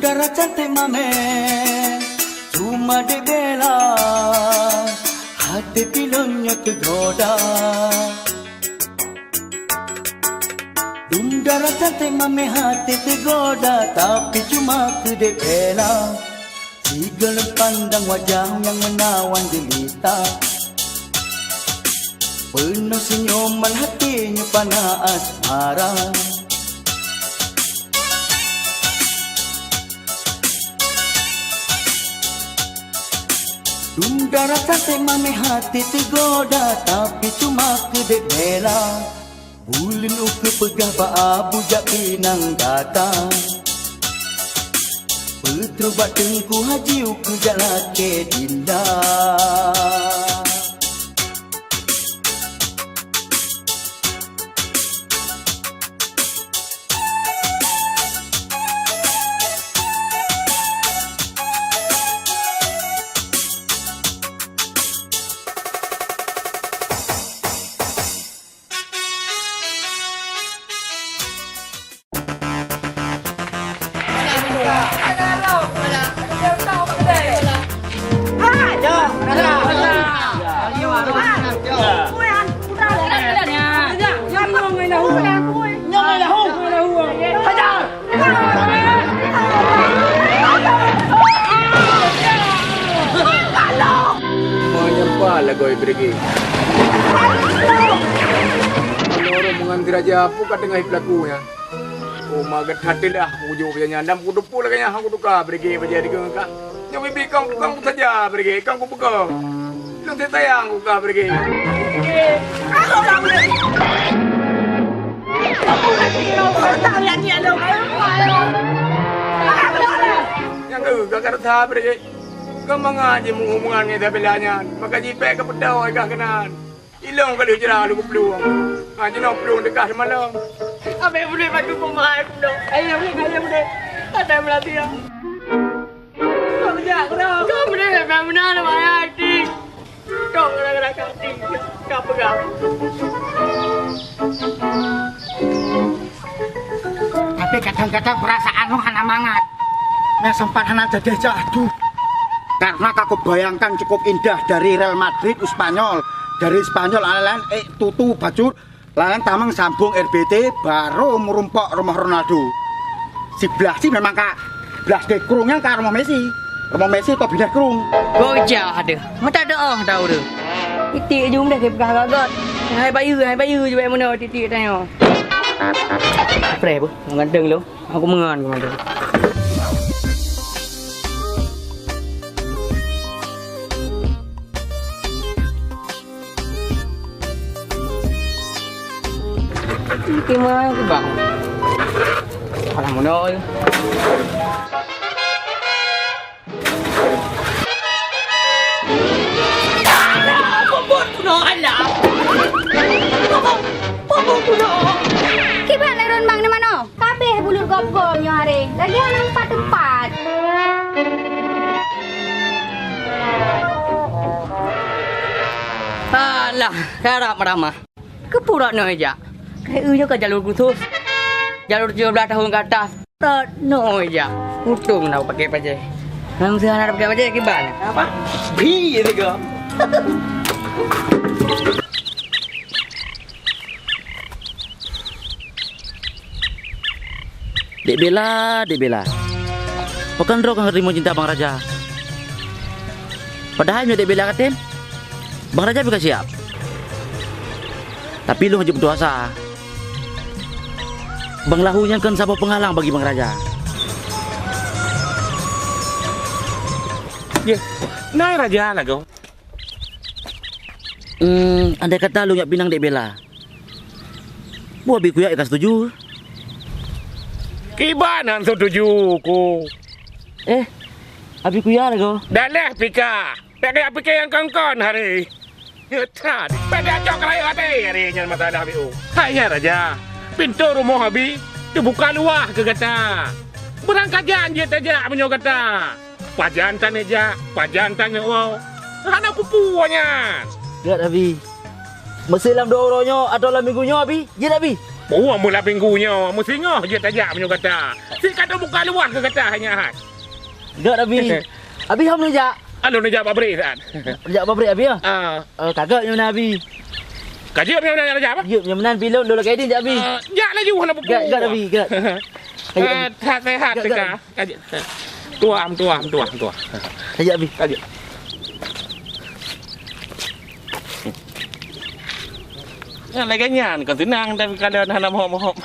Darah cantik mame, cuma di bela, hati pilonnya tergoda. Darah cantik mame hati tergoda, tapi cuma di bela. Tiga pandang wajah yang menawan jelita, penuh senyuman hatinya panah asmara. Darah cantik mame hati tergoda, tapi cuma kedek bela. Bulan uke pegah baabu jak pinang datang, petrobat tengku haji uke jalan ke dindah. Lagoy berigi. Menurut menganti raja aku kat tengah pelakunya. Oh magat hati dah ujuk punya nyandam ku dupu lah kayaknya aku duka berigi baca di kau kak. Yang bibi kau saja berigi kau ku pegang. Yang tayang ku kak berigi. Aku dah boleh. Aku lagi kau tahu yang dia dong. Yang tu kakak dah berigi. Kau mengaji menghubungan kita belanya, maka jipek ke pedau agak kenan. Ilong kalau cerah lu peluang. Ngaji nak peluang dekat malam. Apa yang boleh bagi pemain dong? Ayah boleh. Ada melatih. Kau jangan kau. Kau boleh benar mana hati. Kau kena hati. Kau pegang. Tapi kadang-kadang perasaan lu hana mangat. Nah sempat hana jadi jadu. Karena aku bayangkan cukup indah dari Real Madrid Spanyol, dari Spanyol lain tutu bajur, lain tamang sambung RBT baru merumpok rumah Ronaldo. Si Blasi memang kak Blasi kerungnya ke rumah Messi atau bina kerung. Bocah ada, mata ada tahu tu. Titik jum dah ke pegang gagot. Hai bayu je mana titik tanya. Apa bu? Ngandeng lu, aku mengan kemana? Gimana tu bang? Orang munol. Pobon kuno alah. Pobon kuno. Kibat ron bang ni mana? Kabeh bulur gop-gop nyo hari. Lagi anak tempat. Alah, karap ramah. Kepurak no aja. Kayak ke jalur khusus. Jalur 17 tahun ke atas. Tak no aja. Untung nak pakai pajak. Nang sana nak pakai pajak gimana? Apa? Bi itu ke? Dek Bella. Bukan roh kan terima cinta Bang Raja. Padahal Dek Bella katen, Bang Raja juga siap. Tapi lu hanya berdoa asa. Bang Lahunya kan sabab penghalang bagi Bang Raja. Ya, naik Raja lah kau. Andai kata lu nyak pinang Dek Bella, buat biku ya ikas setuju. Kibanan setuju ku. Abi kuya lah kau. Dah leh pika. Tak kaya pika yang kongkon hari. Ya tak. Pada cok raya hari yang mata dah biu. Hai Raja. Pintu rumah habis dibuka luah ke kata. Berangkat janji saja menyo kata. Pajantan aja, pajantan wow. Hana pupunya. Lihat Abi. Mesti dalam 2 orangnya atau dalam minggunya Abi. Ya Abi. Bawa mula minggunya, mesti ngoh je tajak punya kata. Si kata buka luar ke kata hanya hat. Gak Abi. Abi ham nu jak. Alo nak jawab abri kan? Jak babrik Abi ah. Kagak nya Abi. Kajib punya nak jawab. Yuk nya menan pilot dulu kayak dia Abi. Jak lagi wala buku. Gak Abi, gak. Tak sehat teka. Kajib. Tuam. Kajak Abi. Kajib. Lagi nyan, kau tenang tapi kadang hana mohon.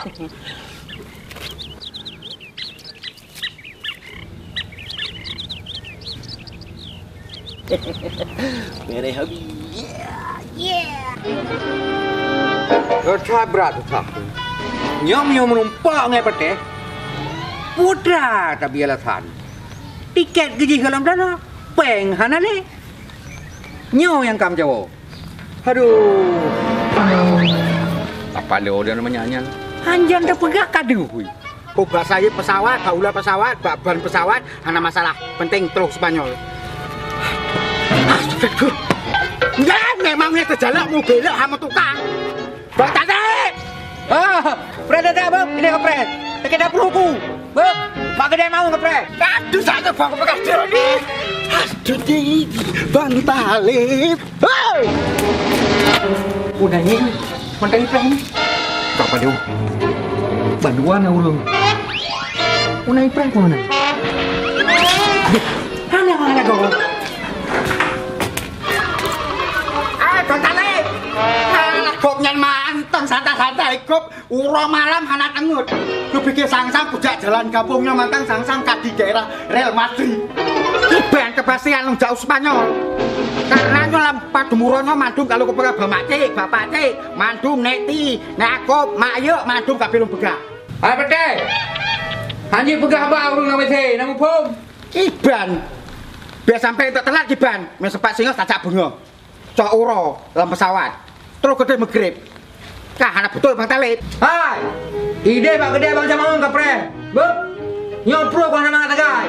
Beres Abi. Rasa berat tu tak. Nyom menumpang ngai pete. Putra tapi alasan. Tiket gaji dalam dana. Peng hana le. Nyo yang kam jawo. Aduh. Apa leo dia namanya anyan? Anjan dah pegak kadu hui. Kobra saya pesawat, baula pesawat, ban pesawat, hana masalah penting terus Spanyol. Astagfirullah. Enggak, memangnya kejalak mau belok sama tukang. Bang Tante! Fred ada bang? Ini ke Fred? Pakai dapur hukum. Bang, mak gede mau ke Fred? Aduh, saya bang bekas Joni. Aduh, Bang Talib. Hei! Udah ni, mantan Fred ni. Kapan dia? Banduan urung. Unai Fred mana? Hanya kau. Bang Talib. Kok nyan manteng santai-santai kok uro malam anak angut. Lu pikir sang-sang bujak jalan kampungnya manteng sang-sang di daerah Real Madrid. Iban kepastian lu jauh Spanyol. Karena nyolam padumuronya mandum kalau kepada bapak cik, mandum neti, nakop, mayuk, mandum kabeh lu begak. Hai pete. Hanji pegah ba urung nama te, nama pom. Iban. Biar sampai tak telat Iban, mesepak singa tak bunga. Cok uro dalam pesawat. Terus gede megrip. Kah anak betul Bang Talib. Hai. Ide pak gede bang jamangun ke Fred. Bang. Nyopro kau nama tagai.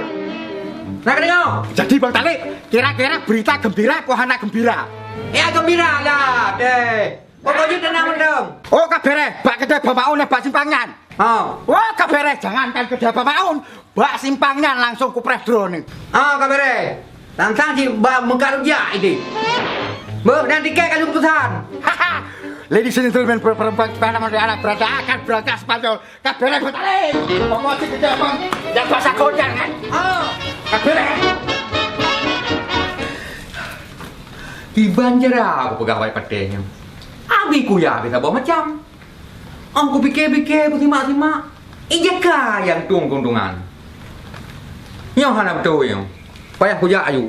Nak dengar? Jadi Bang Talib, kira-kira berita gembira kok anak gembira? Ya gembira lah deh. Pokoknya tenang mendem. Oh kabere, bak kedai Bamaun bak simpangan. Wah kabere, jangan kan kedai Bamaun, bak simpangan langsung kupres drone. Kabere. Langsung si bang mengkarujak ini. Bang, nanti kayak kalau keputusan. Ladies and gentlemen, perempuan mana anak berada akan berangkat Spanyol. Kabere Bang Talib, promosi kedai Bang, yang bahasa kodang kan? Kabere. Di Banjara aku pegawai padanya. Abi ku ya bisa bawa macam. Aku pikir-pikir aku simak-simak. Ijaka yang tung-tungan. Yang hana betul yang. Payah ku ya ayu.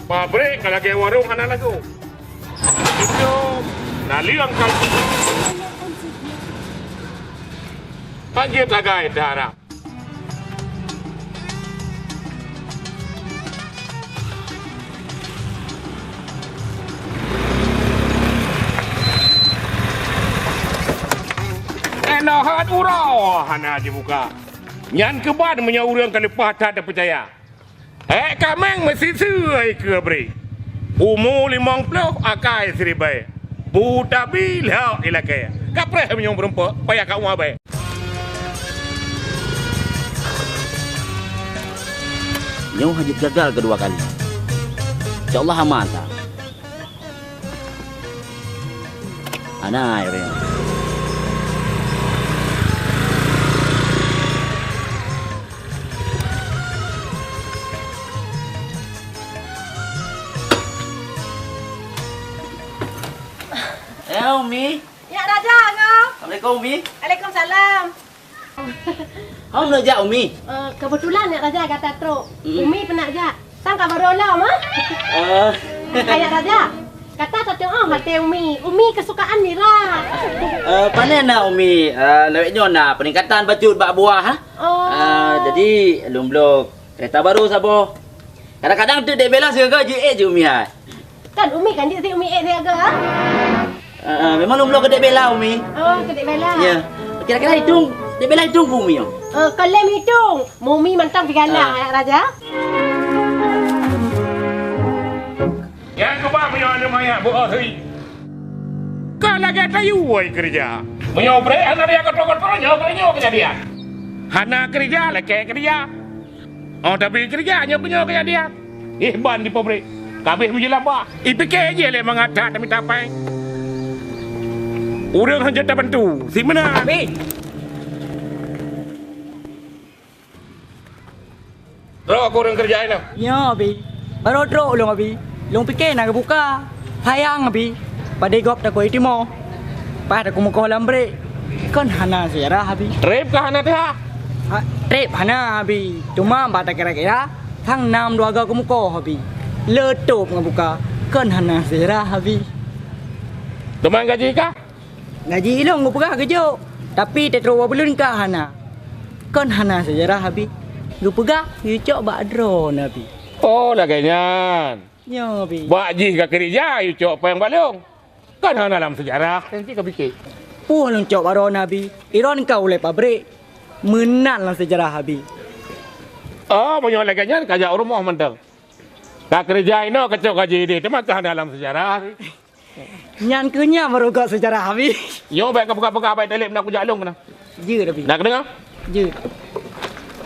Pabrik kalau ke warung hana lagu. Itu naliang kal. Panggil tagai darah. Enahan urau hana aja buka. Nyan keban menyaurang kali patah tak percaya. Kameng mesti suai ke beri. Umur 50 akai seribai. Buta bila ilakai. Kapreh menyong berempat payah kau abai. Nyong hajit gagal kedua kali. InsyaAllah aman tak. Anai orang. Umi. Ya Raja kau. Assalamualaikum Umi. Waalaikumsalam. Kau nak jak Umi? Kebetulan ya Raja kata truk. Umi pernah jak. Sang kabar rola mah. Ayah Raja. Kata satu hati Umi. Umi kesukaan Mira. Panen nak Umi. Lewatnya nak peningkatan bacut bak buah. Jadi belum kereta baru sabo. Kadang-kadang tu dek bela segala je Umi hai. Kan Umi kan dia Umi dia ke? Memang lumlo ke dek bela Umi. Oh, kedek bela. Ya. Kira-kira hitung, dek bela hitung ke Umi. Kalau hitung, Mumi mentang digala anak raja. Yang kau bawa punya maya buat hari. Kau lagi tayu woi kerja. Menyobre anak dia kotor-kotor nyobrenya kejadian. Hana kerja lagi kerja. Oh tapi kerjanya punya kejadian. Ban di pabrik. Kabeh menjelam bah. IPK je le mengatak demi tapai. Urang hanya tak bantu. Si mana? Abi. Terus aku orang kerjain lah. Ya, Abi. Baru drop long Abi. Long fikir nak buka. Hayang Abi. Pada gop tak kau itu mau. Pada aku mau kau lambre. Kan hana sejarah Abi. Rep kah anak dia? Trip hana Abi. Cuma pada kira-kira thang nam dua gak aku mau Abi. Letup ngabuka. Kan hana sejarah Abi. Teman gaji kah? Ngaji ilong aku pegah kerja. Tapi tak terlalu belum kah hana. Kan hana sejarah Abi. Aku pegah. You cok bakdro Abi. Oh laganya. Ya Abi. Buat jih ke kerja, you cok apa yang balong. Kan hana dalam sejarah. Nanti kau fikir. Puh long cok bakdro Abi. Iron kau oleh pabrik. Menang lah sejarah Abi. Oh, banyak laganya kajak rumah mentang. Tak kerja ini kacau gaji dia. Teman kan dalam sejarah. Nyan kunya baru kau sejarah Abi. Yo baik buka-buka baik telip nak kujak long kena. Je Abi. Nak dengar? Je.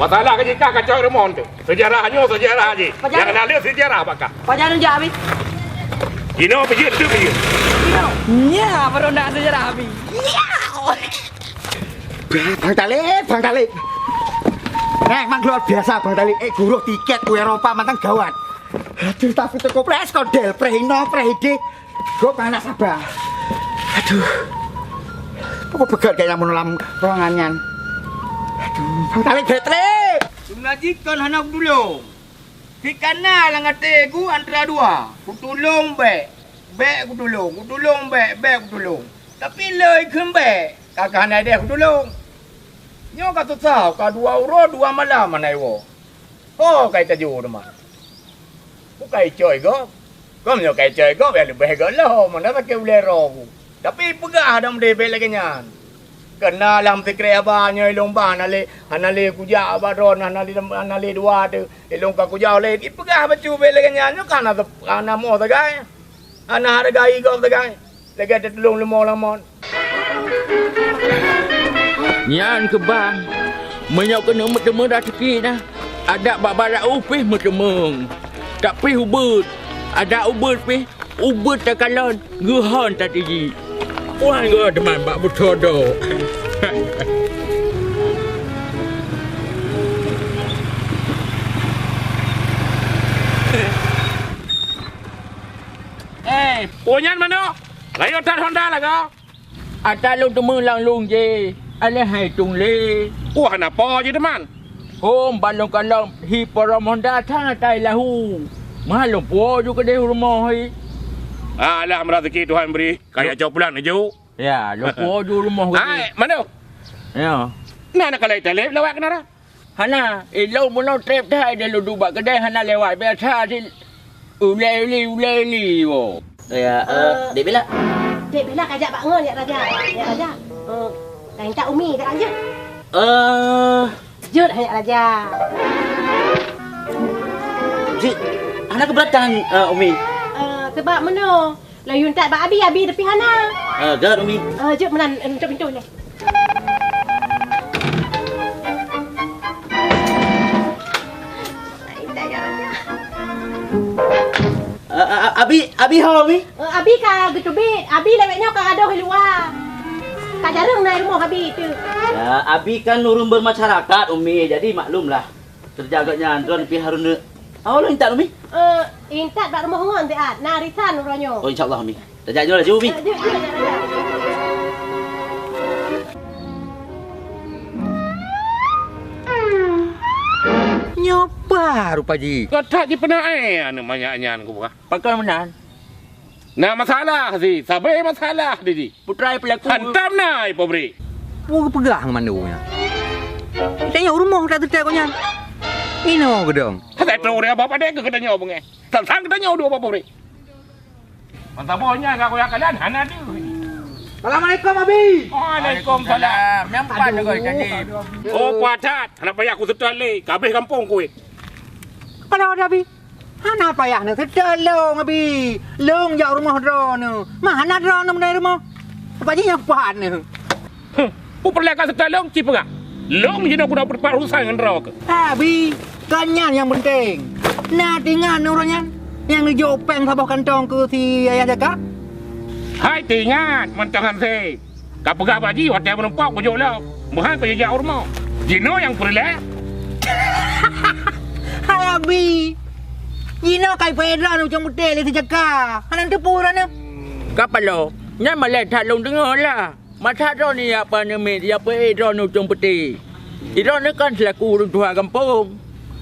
Masalah kerja kacau rumah tu. Sejarahnya sejarah aje. Yang kenal sejarah apakah? Pajaran je Abi. Ini pergi tu pergi. Ya, baru nak sejarah Abi. Bang Talib. Mang luar biasa Bang Talib. Guru tiket ke Eropa mantang gawat. Aduh, tapi teko pres kodel, prehino, prehide. Gue panas sabar. Aduh. Kok begat kayak menulam ruangannya. Aduh, Bang Talib betre. Mengajikan anak dulu. Si kana lang ate ku antara dua. Ku tolong be. Be ku tolong be ku tolong. Tapi lei kembe. Kakak anak dia ku tolong. Nyo kata tahu ka 2 euro 2 malam manai wo. Oh kai ta ju ma. Ku kai coy go. Kau nyo kai coy go be lebih go lo mana tak ke boleh ro. Tapi pegah dam de be lagi nyan. Kena lam sekre abanya lomba hanale kuja abadron hanale dua tu elong ka kuja le ipegah bacu be lagi nyan nyo kana mo ta gai. Ana hargai go ta gai. Lagi ada tolong lemon. Nyan ke bang. Menyok kena metemu dah sikit dah. Ada babarak upih metemu. Tak pi ubut. Ada ubut pi. Ubut tak kalon. Guhon tak tinggi. Wah gua teman bak butodo. Punyan mana? Layu tat Honda lah kau. Ada lu temu lang lung je. Ala hai tung le. Wah napa je teman? Hom balong kalong hi porom Honda thang tai lahu. Malum po juga deh rumah hai. Alah rezeki Tuhan beri. Kayak jauh pulang ju. Ya, lu po ju rumah Hai, mana? Ya. Nak kalai telep lewat kenara? Hana, lo mau trip thai dia lu dubak kedai hana lewat biasa di uli wo. Ya, dek bela. Dek bela kajak Pak Ngon ya Raja. Ya Raja. Kain tak Umi tak aja. Jut hanya Raja. Si, anak keberatan Umi. Sebab mana? Layun tak Pak Abi tepi hana. Gar Umi. Jut menan untuk pintu ni. Abi ha Umi. Abi ka getubit. Abi lewatnya ka adoh di luar. Ka jarang naik rumah Abi tu. Ya, Abi kan urung bermasyarakat Umi, jadi maklumlah. Terjaganya Andron pi harun. Awak lu intat Umi? Intat bak rumah ngon tiat. Narisan uranyo. Oh insyaallah Umi. Terjaganya lah Umi. Jut Raja. Nyoba rupa ji. Kau tak je pernah namanya ku buka. Pakai menan. Nah masalah si, sabai masalah di. Putrai pelaku. Hantam nah ipo beri. Mau pegang mana nya. Tanya rumah tak tercak kau nya. Ino gedong. Tak tahu dia apa dia ke kedanya obong eh. Tak sang kedanya dua apa beri. Mantap bonya kau yang kalian hana tu. Assalamualaikum Abi. Waalaikumsalam. Nampak tu kau tadi. Oh, kuatat. Anak payah aku setel le. Kabeh kampung kuih. Kalau ada Abi. Ana payah nak tertolong Abi. Long jauh rumah drone. Mana drone nak rumah? Apa je yang pahan ni? Pu perlakan setelong cipa gak? Long je nak aku dapat urusan dengan rok. Abi, kanyan yang penting. Nah, tinggal orangnya yang dijopeng sabah kantong ke si ayah jaga. Hai tingat mentangan se. Kapagah baji hotel menumpang ko jola. Muhan ko jauh rumah. Jino yang perlakan. Hai Abi. Ino kai pedra nu macam betul le jaga. Hanan tu pura ni. Kapalo. Nya malai tak long dengar lah. Masa drone ni apa ni media apa drone nu jom peti. Drone ni kan selaku orang tua kampung.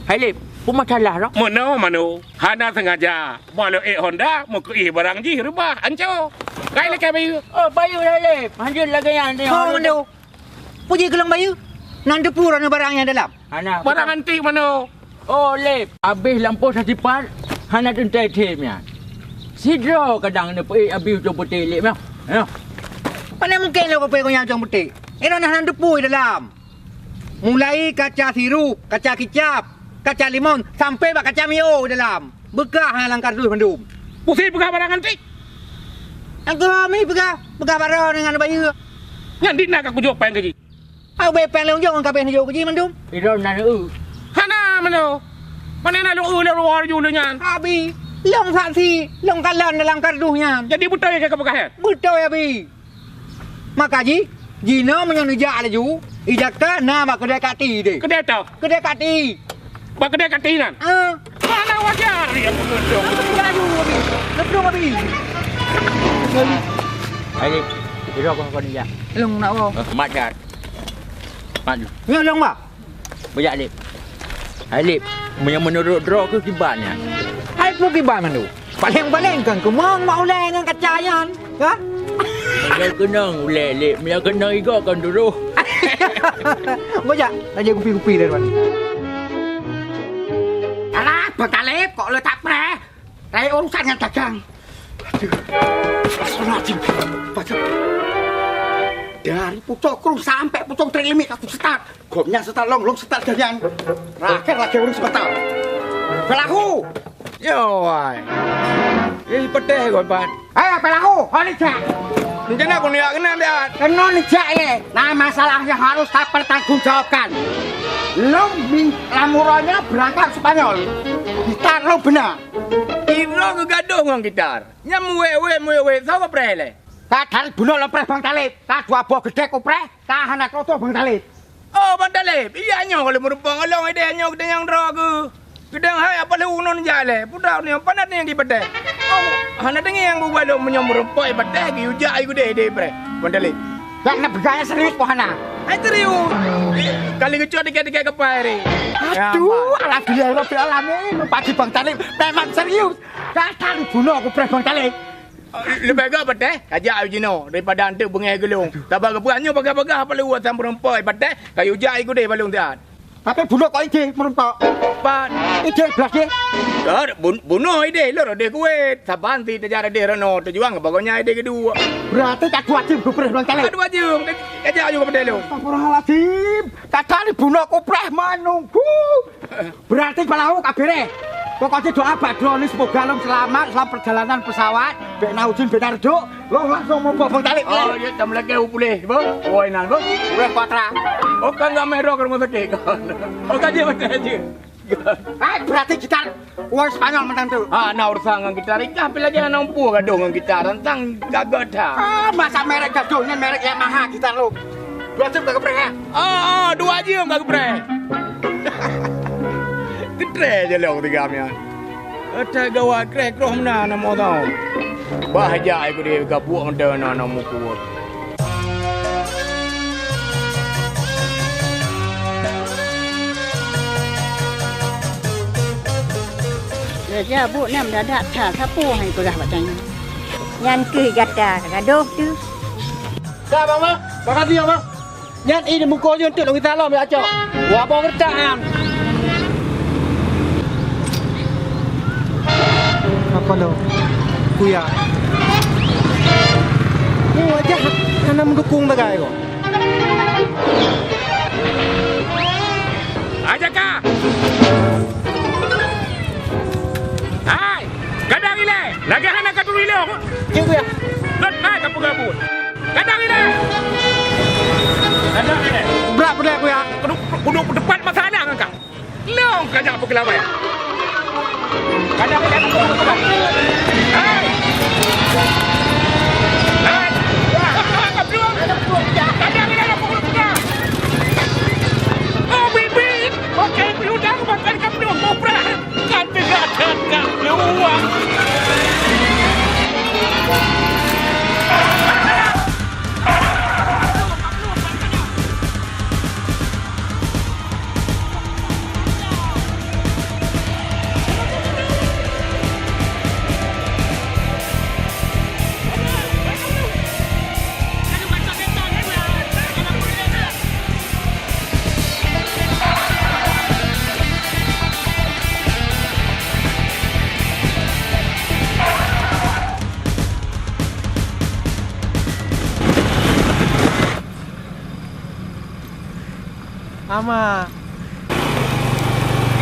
Hai lip, pun masalah dah. Mano. Hana sengaja. Walau Honda mau ke barang ji rubah anco. Kai le kai bayu. Oh, bayu dah lip. Hanjur lagi yang ni. Oh, mano. Puji gelang bayu. Nan tu pura ni barang yang dalam. Hana. Barang antik mano. Oh, lip. Habis lampu satipat. Hana tuntai timnya. Sidro kadang ni pergi habis jom peti lip mah. Ya. Mana mungkin lo kau yang macam betul. Ini nan tu dalam. Mulai kaca sirup, kaca kicap, kaca limon sampai bak kaca mio dalam. Bekah hang langkar dulu pendum. Pusing pegah barang antik. Aku mi bekah barang dengan bayu. Ngan di nak aku jawab peng gaji. Au be pen long jong kabeh jo ji mandum. Drone nan Hana mano. Mana nak lu luar ju nyan. Abi, long saksi, long kalan dalam karduhnya. Jadi buta ya ke pegah. Betul ya Abi. Maka ji, Jino menyenja laju, ijaka nama kedai kati deh. Kedai tau. Kedai kati. Bak kedai katinan. Mana wajar ya pengedong. Laju Abi. Lebron Abi. Hai lip. Drone kau ni ya. Long nak apa? Mat kat. Mat tu. Ya long ba? Banyak lip. Hai lip. Yang menurut draw ke kibarnya? Hai pu kibar mandu. Paling-paling kan kemang mau le dengan kacayan. Ha? Dia kenang ulek lip. Dia kenang juga kan dulu. Bojak, aja kupi-kupi dah tuan. Alah, bekalip kok lo tak pre. Rai urusan yang dagang. Astagfirullahaladzim. Baca. Dari pucuk kru sampai pucuk terlimit aku start. Gomnya start long start ganyan. Rakyat lagi urus sebentar. Pelaku. Yo, wai. Ini pedih kau pan. Ayo pelaku, hari jak. Mungkin aku ni nak kena dia. Kena ni jak ye. Nah masalahnya harus tak pertanggungjawabkan. Lo lamurannya berangkat Spanyol. Gitar lo benar. Kira ke gaduh dengan gitar. Nyam wewe, sao kau pre le? Tak tarik bunuh lepres Bang Talib. Tak dua buah gede kopre. Tak anak kotor Bang Talib. Oh, Bang Talib. Iya nyo kalau merupakan along ide nyo kita yang draw ke. Kedang hai apa le unon jale. Budak ni apa nak yang dipede. Oh, hana dengi yang buat lo menyomor poi pede ki uja ai gede ide pre. Bang Talib. Tak nak bergaya serius pohana. Ai serius. Kali kecot dikit-dikit ke pairi. Aduh, alhamdulillah Rabbil Alamin. Pagi Bang Talib memang serius. Tak tarik bunuh kopre Bang Talib. Lebih agak pede. Kajak ai jino daripada ante bengai gelung. Tabak ke buanyo bagah-bagah apa le uat sampurang poi pede. Kayu uja ai gede balung tiat. Tapi bunuh kau ide meruntok. Pan. Ide belas ye. Bunuh ide lor ide kuat. Sabanti terjara ide reno terjuang bagainya ide kedua. Berarti tak wajib kopre Bang Talib. Aduh wajib. Kajak ayo kepada lo. Astagfirullahaladzim. Tak tarik bunuh kopre manungku. Berarti pelaku kabere. Pokoknya doa badroni semoga lo selamat dalam perjalanan pesawat. Bek Naujin benar duk. Lo langsung mau Bang Talib. Oh, dia tak melek boleh, bang. Oh, enak, bang. Udah patra. Oh, kan enggak merok ke rumah sakit kan. Oh, kan dia macam aja. Berarti gitar uang Spanyol menang tu. Ah, nak urusan dengan gitar. Ikah pilih lagi anak umpu gaduh dengan gitar. Tentang gagak dah. Masa merek gaduhnya merek Yamaha gitar lo. Berarti gak keprek ya? Dua jam gak keprek. Ketrek je lah tiga amnya. Ada gawat krek roh mana nama tau. Bahagia aku dia gabuk ada anak muku. Raja bu ni mendadak tak sapu hai pegah bacanya. Yan ke gata gaduh tu. Dah bang bang. Makasih ya bang. Nyat ini muka je untuk kita lo ambil acak. Wah bang kertaan. Apa lo? Kuya. Mu aja karena mendukung bagai kok. Ajaka. Hai, kadang ile. Lagi hana ka tulo ko. Cik ya. Lot hai ka pagabut. Kadang ile. Kadang ile. Berat pada aku ya. Kuduk depan masalah kan kau. Long kadang apa kelapa ya? Kadang ile ka pagabut. Hai. Hai. Ka belum. Kadang ile ka pagabut. Oh bibi. Okey, peludang makan ka belum opera. Kan tidak ka luang. Ama.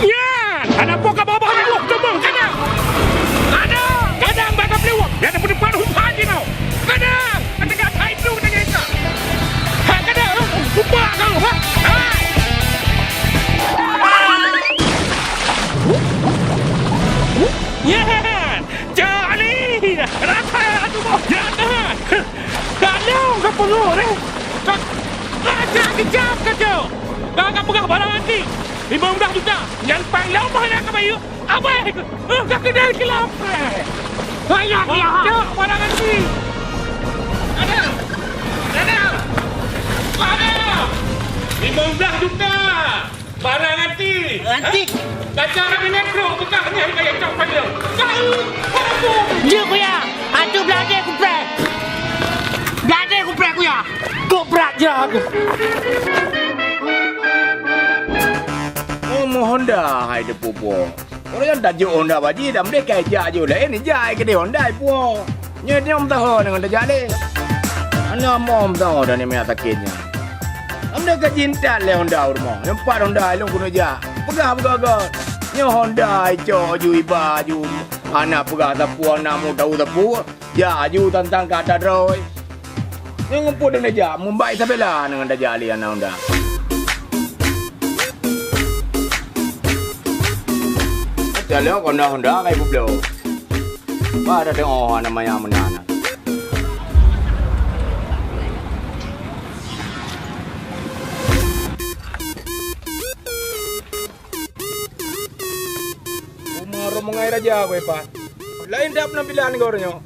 Ya, ada buka bawah ni wak tembang kadang. Kadang bakal pelewak. Dia ada depan humpan je tau. Kadang, ada kat hai tu dengan kita. Ha kadang, lupa kau ha. Hai. Ya, jali. Rasa tu mau jangan. Kalau kau perlu ni. Jangan kejap kau. Kau pegang barang nanti. 500 juta. Yang paling lama nak ke bayu. Apa? Kau kena kelap. Banyak kejap barang nanti. Ada. 15 juta. Barang nanti. Nanti. Kaca Rabi Metro. Bekahnya kayak cok panjang. Kau. Ya kuya. Atu belanja kupret. Belanja kupret kuya. Kau berat je aku. Oh, Honda hai de pupo. Orang yang dah jo Honda baji dah mereka ja jo lah. Ini ja ke de Honda puo. Nya dia om tahu dengan dah jale. Ana mom tahu dah ni me atakinnya. Mereka cinta le Honda rumah. Yang par Honda long kuno ja. Pegah pegah. Nya Honda jo ju iba ju. Anak pegah tapu anak mu tahu tapu. Ja ju tentang kata droi. Yang ngumpul dengan ja Mumbai sabela dengan dah jale anak Honda. Jalan Honda kayak bublo. Ada tengok namanya menana. Romongai raja gue pak. Lain dah penampilan gornya.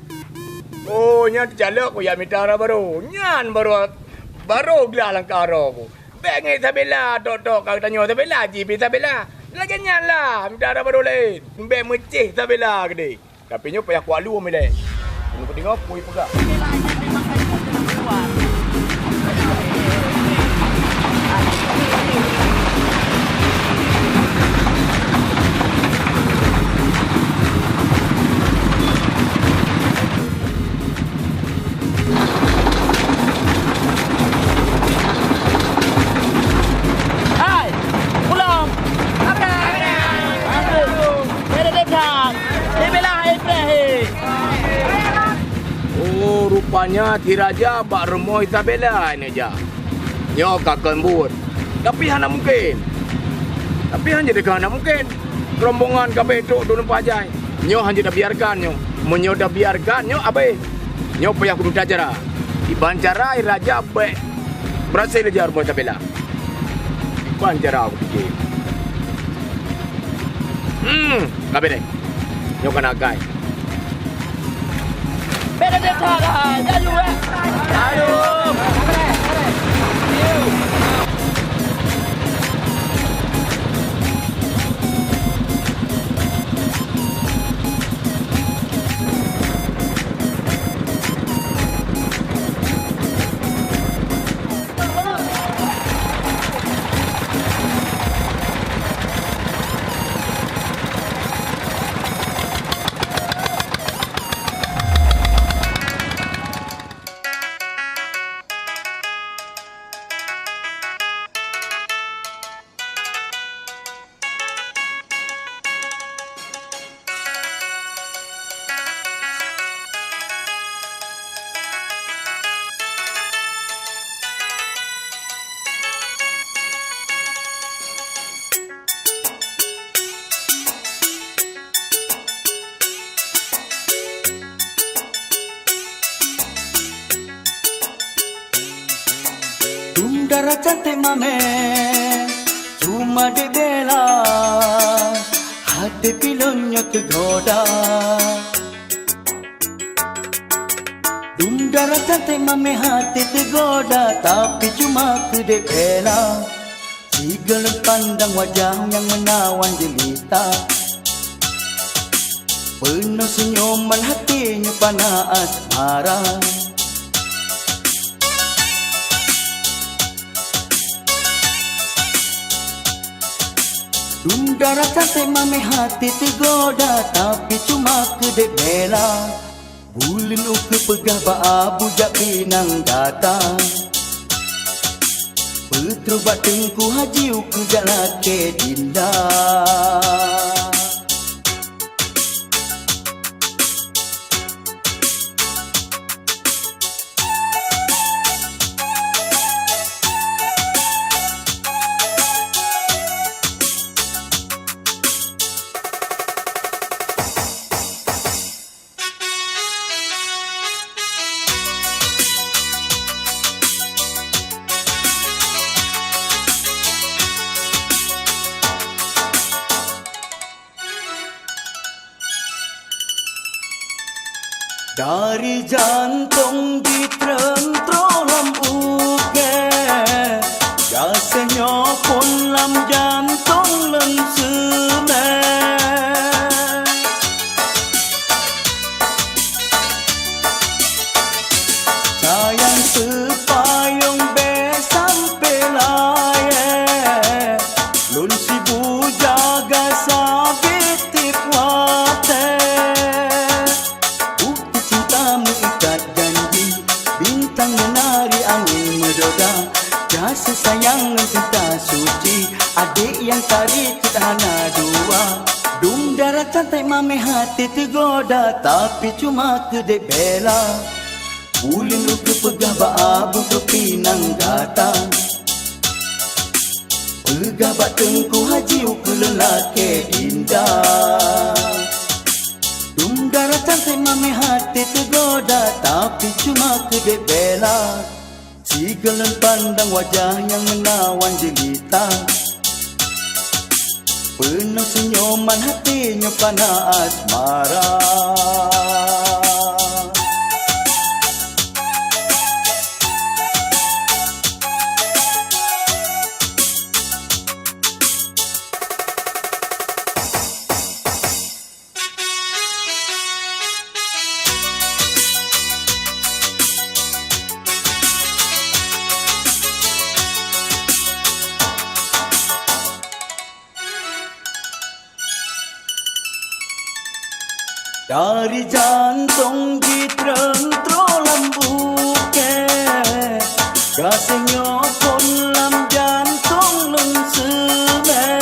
Oh nyan jalan aku ya mitara baru. Nyan baru gelalang karo aku. Bengai tabela tok kau tanya tabela jipi tabela. Lagi nyala, minta ada baru lain. Mbak mecih tak bela gede. Tapi nyo payah kuat lu ambil. Tengok tengok pui pegak. Rupanya Tiraja bak rumah Isabella ini aja. Nyo kakak buat. Tapi hana mungkin. Tapi hanya dekat hana mungkin. Rombongan kabeh tok dulu pajai. Nyo hanya dah biarkan nyo. Menyo dah biarkan nyo abe. Nyo payah kudu cara. Di bancara Raja be. Berhasil aja rumah Isabella. Bancara aku fikir. Kabeh deh. Nyo kan agai. Beda desa dah. Jaju Aduh. darah cantik mame cuma dibela hati pilonnya tergoda. Darah cantik mame hati tergoda tapi cuma kedebela. Tiga pandang wajah yang menawan jelita, penuh senyuman hatinya panah asmara. Darah cantik mame hati tergoda tapi cuma kedebela. Bulan uke pegah baabu jak pinang datang, petrubat tengku haji uke jak lake dinda. Dari jantung ditentro lambuke, gasenya pun lam jantung lenseme. Sayang sepayung be sampai laye, lun sibu jaga sabitip wate. Jasa sayang cinta suci, adik yang tarik kita hana dua. Dung darah cantik mame hati tergoda tapi cuma kedebela. Bulan uke pegah baabu ke pinang datang, pegah bak tengku haji uke lelaki indah. Dung darah cantik mame hati tergoda tapi cuma kedebela. Sigalan pandang wajah yang menawan jelita, penuh senyuman hatinya panah asmara. Dari jantung ditentro lambuke, gasenya pun lam jantung lenseme.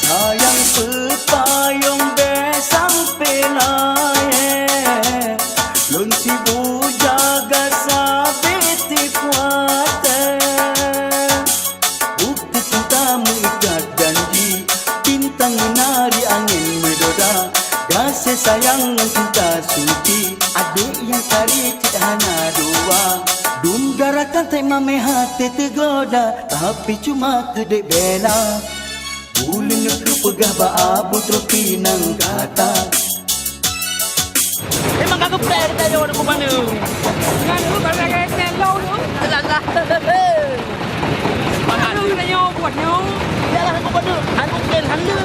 Sayang sepayung be sampai laye, lun sibu jaga sabitip wate. Sayang yang cinta suci, adik yang tarik kita hana dua. Dung darah cantik mame hati tergoda tapi cuma kedebela. Bulan uke pegah baabu tropi nang kata. Memang aku player tadi orang mana? Nganu barang yang lo tu. Alah. Mana tu nak nyawa buat nyawa. Jangan aku pada. Aku pen handa.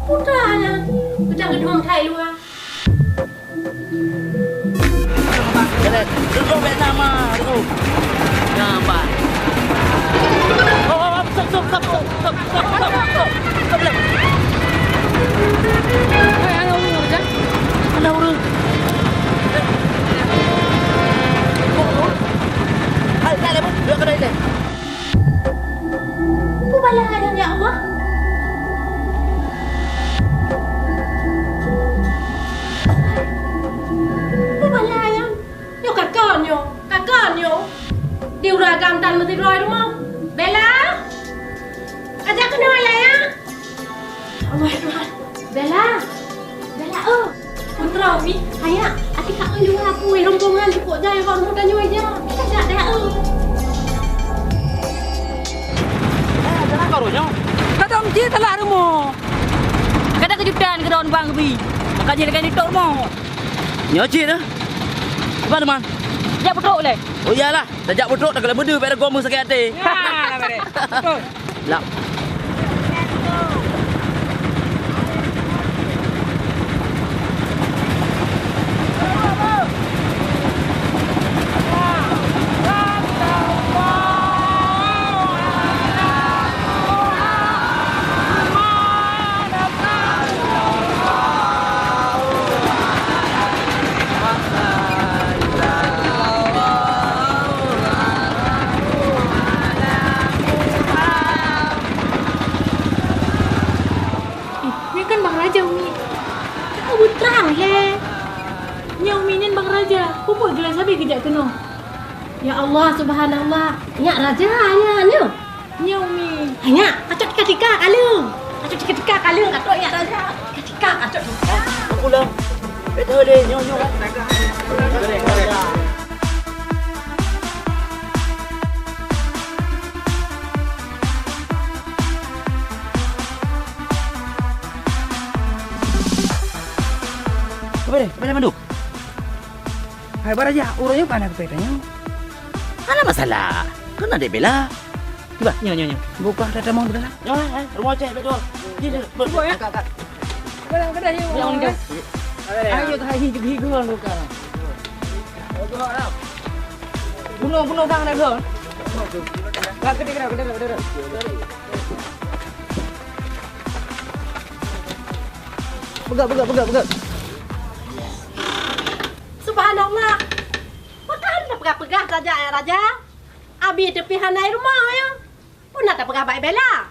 Putana, udah gedung Thai luar. Duduk Vietnam ah, duduk. Nampak. Oh, stop. Ada urut. Hai, dah pun, dua kedai deh. Ku bayang ada ya Allah. Kakaknya. Điều ra gam tan mesti rồi đúng không? Bella. Ajak ke noi lah ya. Allah Tuhan. Bella. Bella Putra Umi. Ayah, adik kak kan juga aku rombongan cukup jaya kalau mau tanya aja. Kita ajak dah Jangan karunya. Kata mesti telah rumah. Kata kejutan ke daun bang bi. Maka jadi kan itu rumah. Nhớ chị đó. Mana man? Ya betul leh. Oh iyalah, sejak betul tak kalau benda pada gomong sakit hati. Ya, lah bere. Betul. Lah. Ini kan Bang Raja Umi. Kau terang le. Nya Umi ni Bang Raja. Pupuk gelas habis kejap kena. Ya Allah subhanallah. Nya Raja nya. Nya Umi. Hanya acak ketika kalung. Acak ketika kalung katok Nya Raja. Ketika acak. Pulang. Betul deh, nyonya. Apa mandu? Hai baraja, urangnya mana kepetanya? Ada masalah. Kan ada bela. Coba, nyonya. Buka data mau belah. Nyonya, rumah cek betul. Ini Buka ya. Belang kada yuk. Yang jauh. Ayo dah hidup luka. Bunuh tang dah dulu. Lah gede. Buka. Subhanallah. Makan dah pegah-pegah saja ya Raja. Abi tepi hanai rumah ya. Pun nak pegah baik Bella.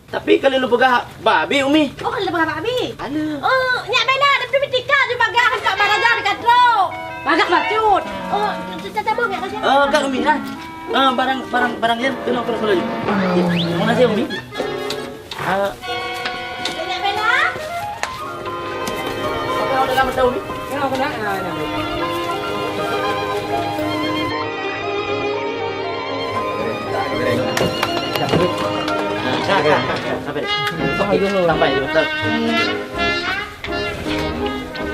Tapi kalau lu pegang babi Umi. Oh, kalau pegah baik Abi. Ada. Oh, Nyak Bella ada tepi tika je pegah kat Mak Raja dekat truk. Pegah bacut. Oh, caca mau Nyak Raja. Kan Umi kan. Barang yang kena lagi. Mana sih Umi? Nyak Bella. Kau dah lama tahu Umi? Kena. Sampai betul.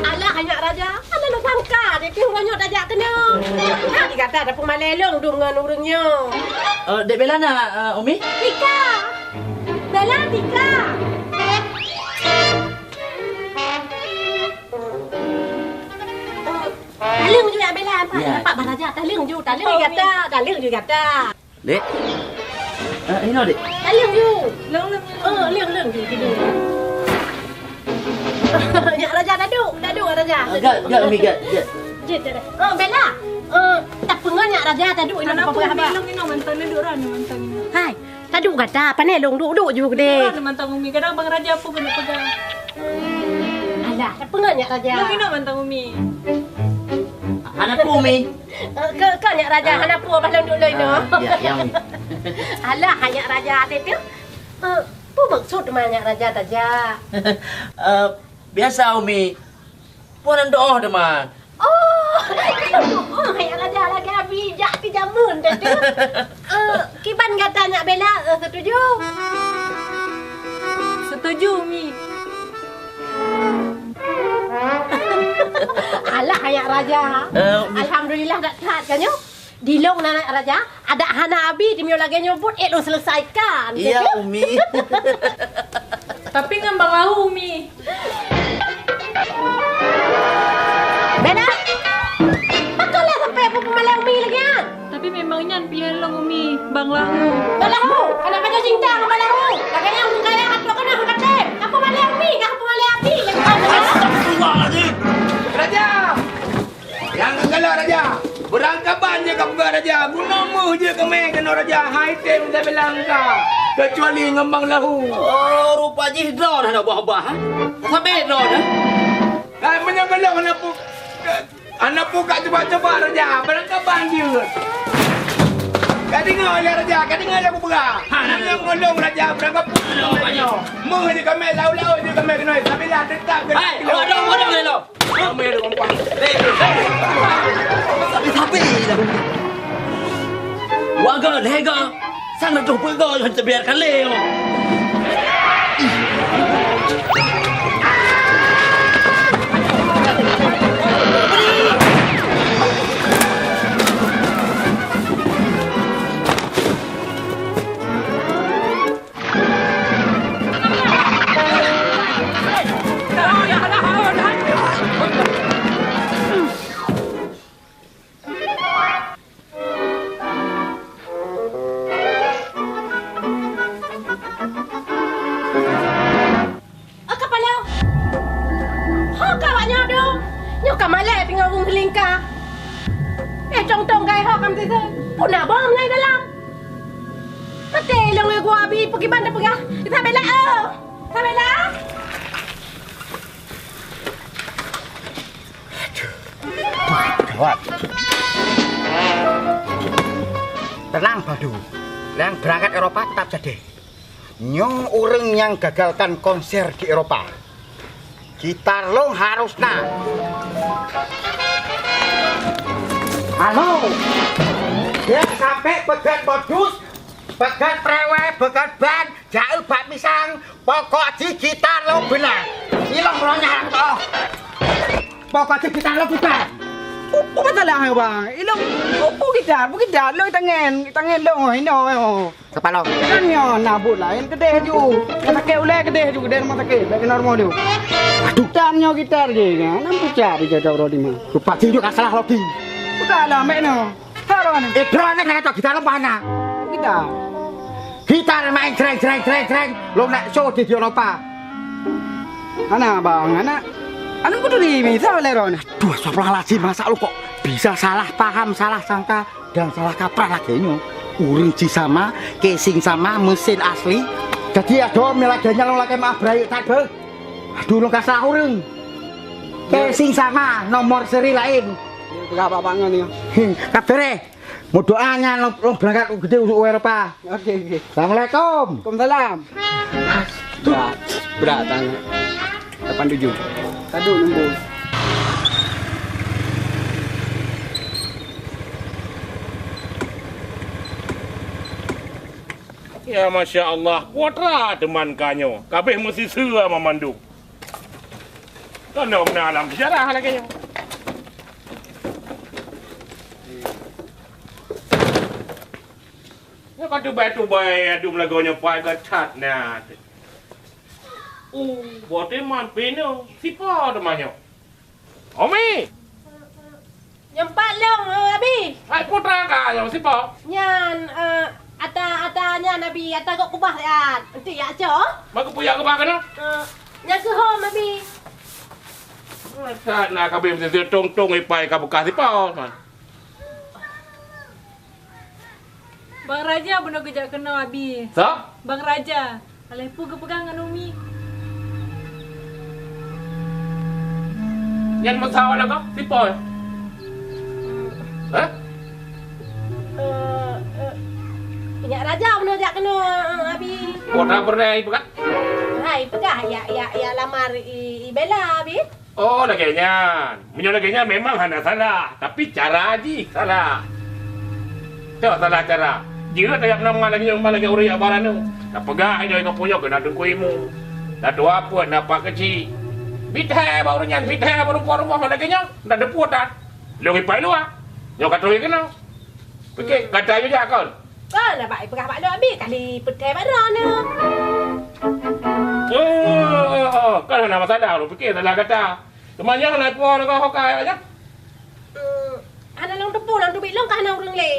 Alah Nyak Raja. Alah lu sangka dia kira banyak dah kena. Dia kata ada pemalelong dengan urangnya. Dek Bella nak Umi? Tika. Bella Tika. Talung juga Bella apa? Nampak Bang Raja talung juga kata. Dek. Ini no Dek. Talung juga. Leng gitu. Ya Raja duduk Raja. Gak Umi gak. Jit. Bella. Tak pengen ya Raja duduk ini apa apa. Ini mantan duduk ran mantan. Hai. Duduk kata panelong duduk juga deh. Mantan Umi kadang Bang Raja apa kena pegang. Alah, tak pengen ya Raja. Lu minum mantan Umi. Anak Umi. Kan ya Raja anak pu pasal duduk lain no. Ya, yang Alah, hanya Raja tu. Pu maksud mana Raja saja. biasa Umi. Puan doa teman. Oh, hanya Raja lagi bijak 3 tu. Kiban katanya Bella setuju. Setuju Umi. Alah hanya Raja. Alhamdulillah dah taat kan yo. Dilong nak Raja, ada hana abi di lagi nyebut lo selesaikan. Iya Umi. Tapi ngambang lau Umi. Bella. Pakailah sampai apa pemalang Umi lagi kan? Tapi memangnya pilihan lo Umi, Bang Lahu. Balahu, kenapa kau cinta sama Balahu? Kakaknya aku kaya aku kena kata. Apa malang Umi? Apa malang abi? Raja. Jangan galak Raja. Berangkapan je kau pegang Raja. Gunamu je kami kena Raja. Hai tem dah belangka. Kecuali ngembang lahu. Oh, rupanya drone nak buah-buah. Sampai drone. Hai menyanggalah kenapa Anak buka coba-coba Raja, berangkat banjir. Kau dengar ya Raja, kau dengar aku berah. Ngolong Raja, berangkat pulang Raja. Mu je kami lau-lau je kami kena. Tapi lah tetap kena. Hai, odong le lo. Kami ada kompak. Tapi Waga lega. Sang nak jumpa kau jangan terbiarkan leo. Tong gai ho kam tese. Puna bom lai dalam. Mate long le gua bi pergi bandar pergi. Kita bela. Kita bela. Gawat. Tenang Badu. Yang berangkat Eropa tetap jadi. Nyong orang yang gagalkan konser di Eropa. Gitar long harus nah. Halo. Dia sampai pegat modus, pegat prewe, pegat ban, jauh bak pisang, pokok di gitar lo benar. Ilong melonyah toh. Pokok di gitar lo benar. Apa masalah bang? Ilong apa gitar lo tangan lo ino. Kepala. Kan yo nabut lain kedeh ju. Pakai ulai kedeh ju kedeh rumah sakit, baik normal tu. Aduh, tanyo gitar je kan. Nampu cari jauh rodi mah. Lupa tinjuk salah lagi. Bukanlah mek no. Haron. Drone kena to gitar lo mana? Gitar. Gitar main cereng. Lo nak show di Eropa. Anak bang, anak kudu di bisa leron. Duh, astagfirullahaladzim, masa lu kok bisa salah paham, salah sangka, dan salah kaprah lagi nyo. Uring sama, casing sama, mesin asli. Jadi ada melaganya lo lagi maaf berayu tak be. Aduh, lo gak salah uring. Casing sama, nomor seri lain. Gak apa-apa nih. Kabere, mau doanya lo berangkat gede untuk Eropa. Oke. Assalamualaikum. Waalaikumsalam. Berat tanya. 87. Tadu nembus. Ya Masya Allah, kuatra teman kanyo. Kabeh mesti sera memandu. Kan nak menalam sejarah lagi nyo. Ya kan tu baik adu melagonya pai gacat nah. Bote man peno. Siapa temannya? Omi. Nyempat long abi. Hai putra kanyo siapa? Nyan ata nabi ata kok kubah ya. Nanti ya aja. Mak puya ke bakana? Nyan ke home abi. Gacat nah kabeh mesti tong-tong ipai ka bekas siapa man. Bang Raja benar kejak kena abi. So? Bang Raja, alepu ke pegangan Umi. Yang masalah lah kau? Siapa? Hah? Minyak raja benar kejak kena abi. Kota pernah ibu kan? Hai pegah ya lamar i Bella abi. Oh, laganya. Minyak laganya memang hanya salah, tapi cara aja salah. Tahu salah cara. Jika tak nama lagi yang lagi uri abaran tu, tak pegah dia kau punya kena dengkuimu. Tak doa apa nak pak kecil. Bithe baru nyan bithe baru rumah lagi nya, tak ada puatan. Lo ipai lu ah. Yo kata lu kena. Pergi kata aja kau. Lah baik pegah pak lo abi kali pete barana. Oh, kalau nama salah lu fikir salah kata. Kemana nak puan kau hokai aja? Ana long tepu long tubik long kana urang le.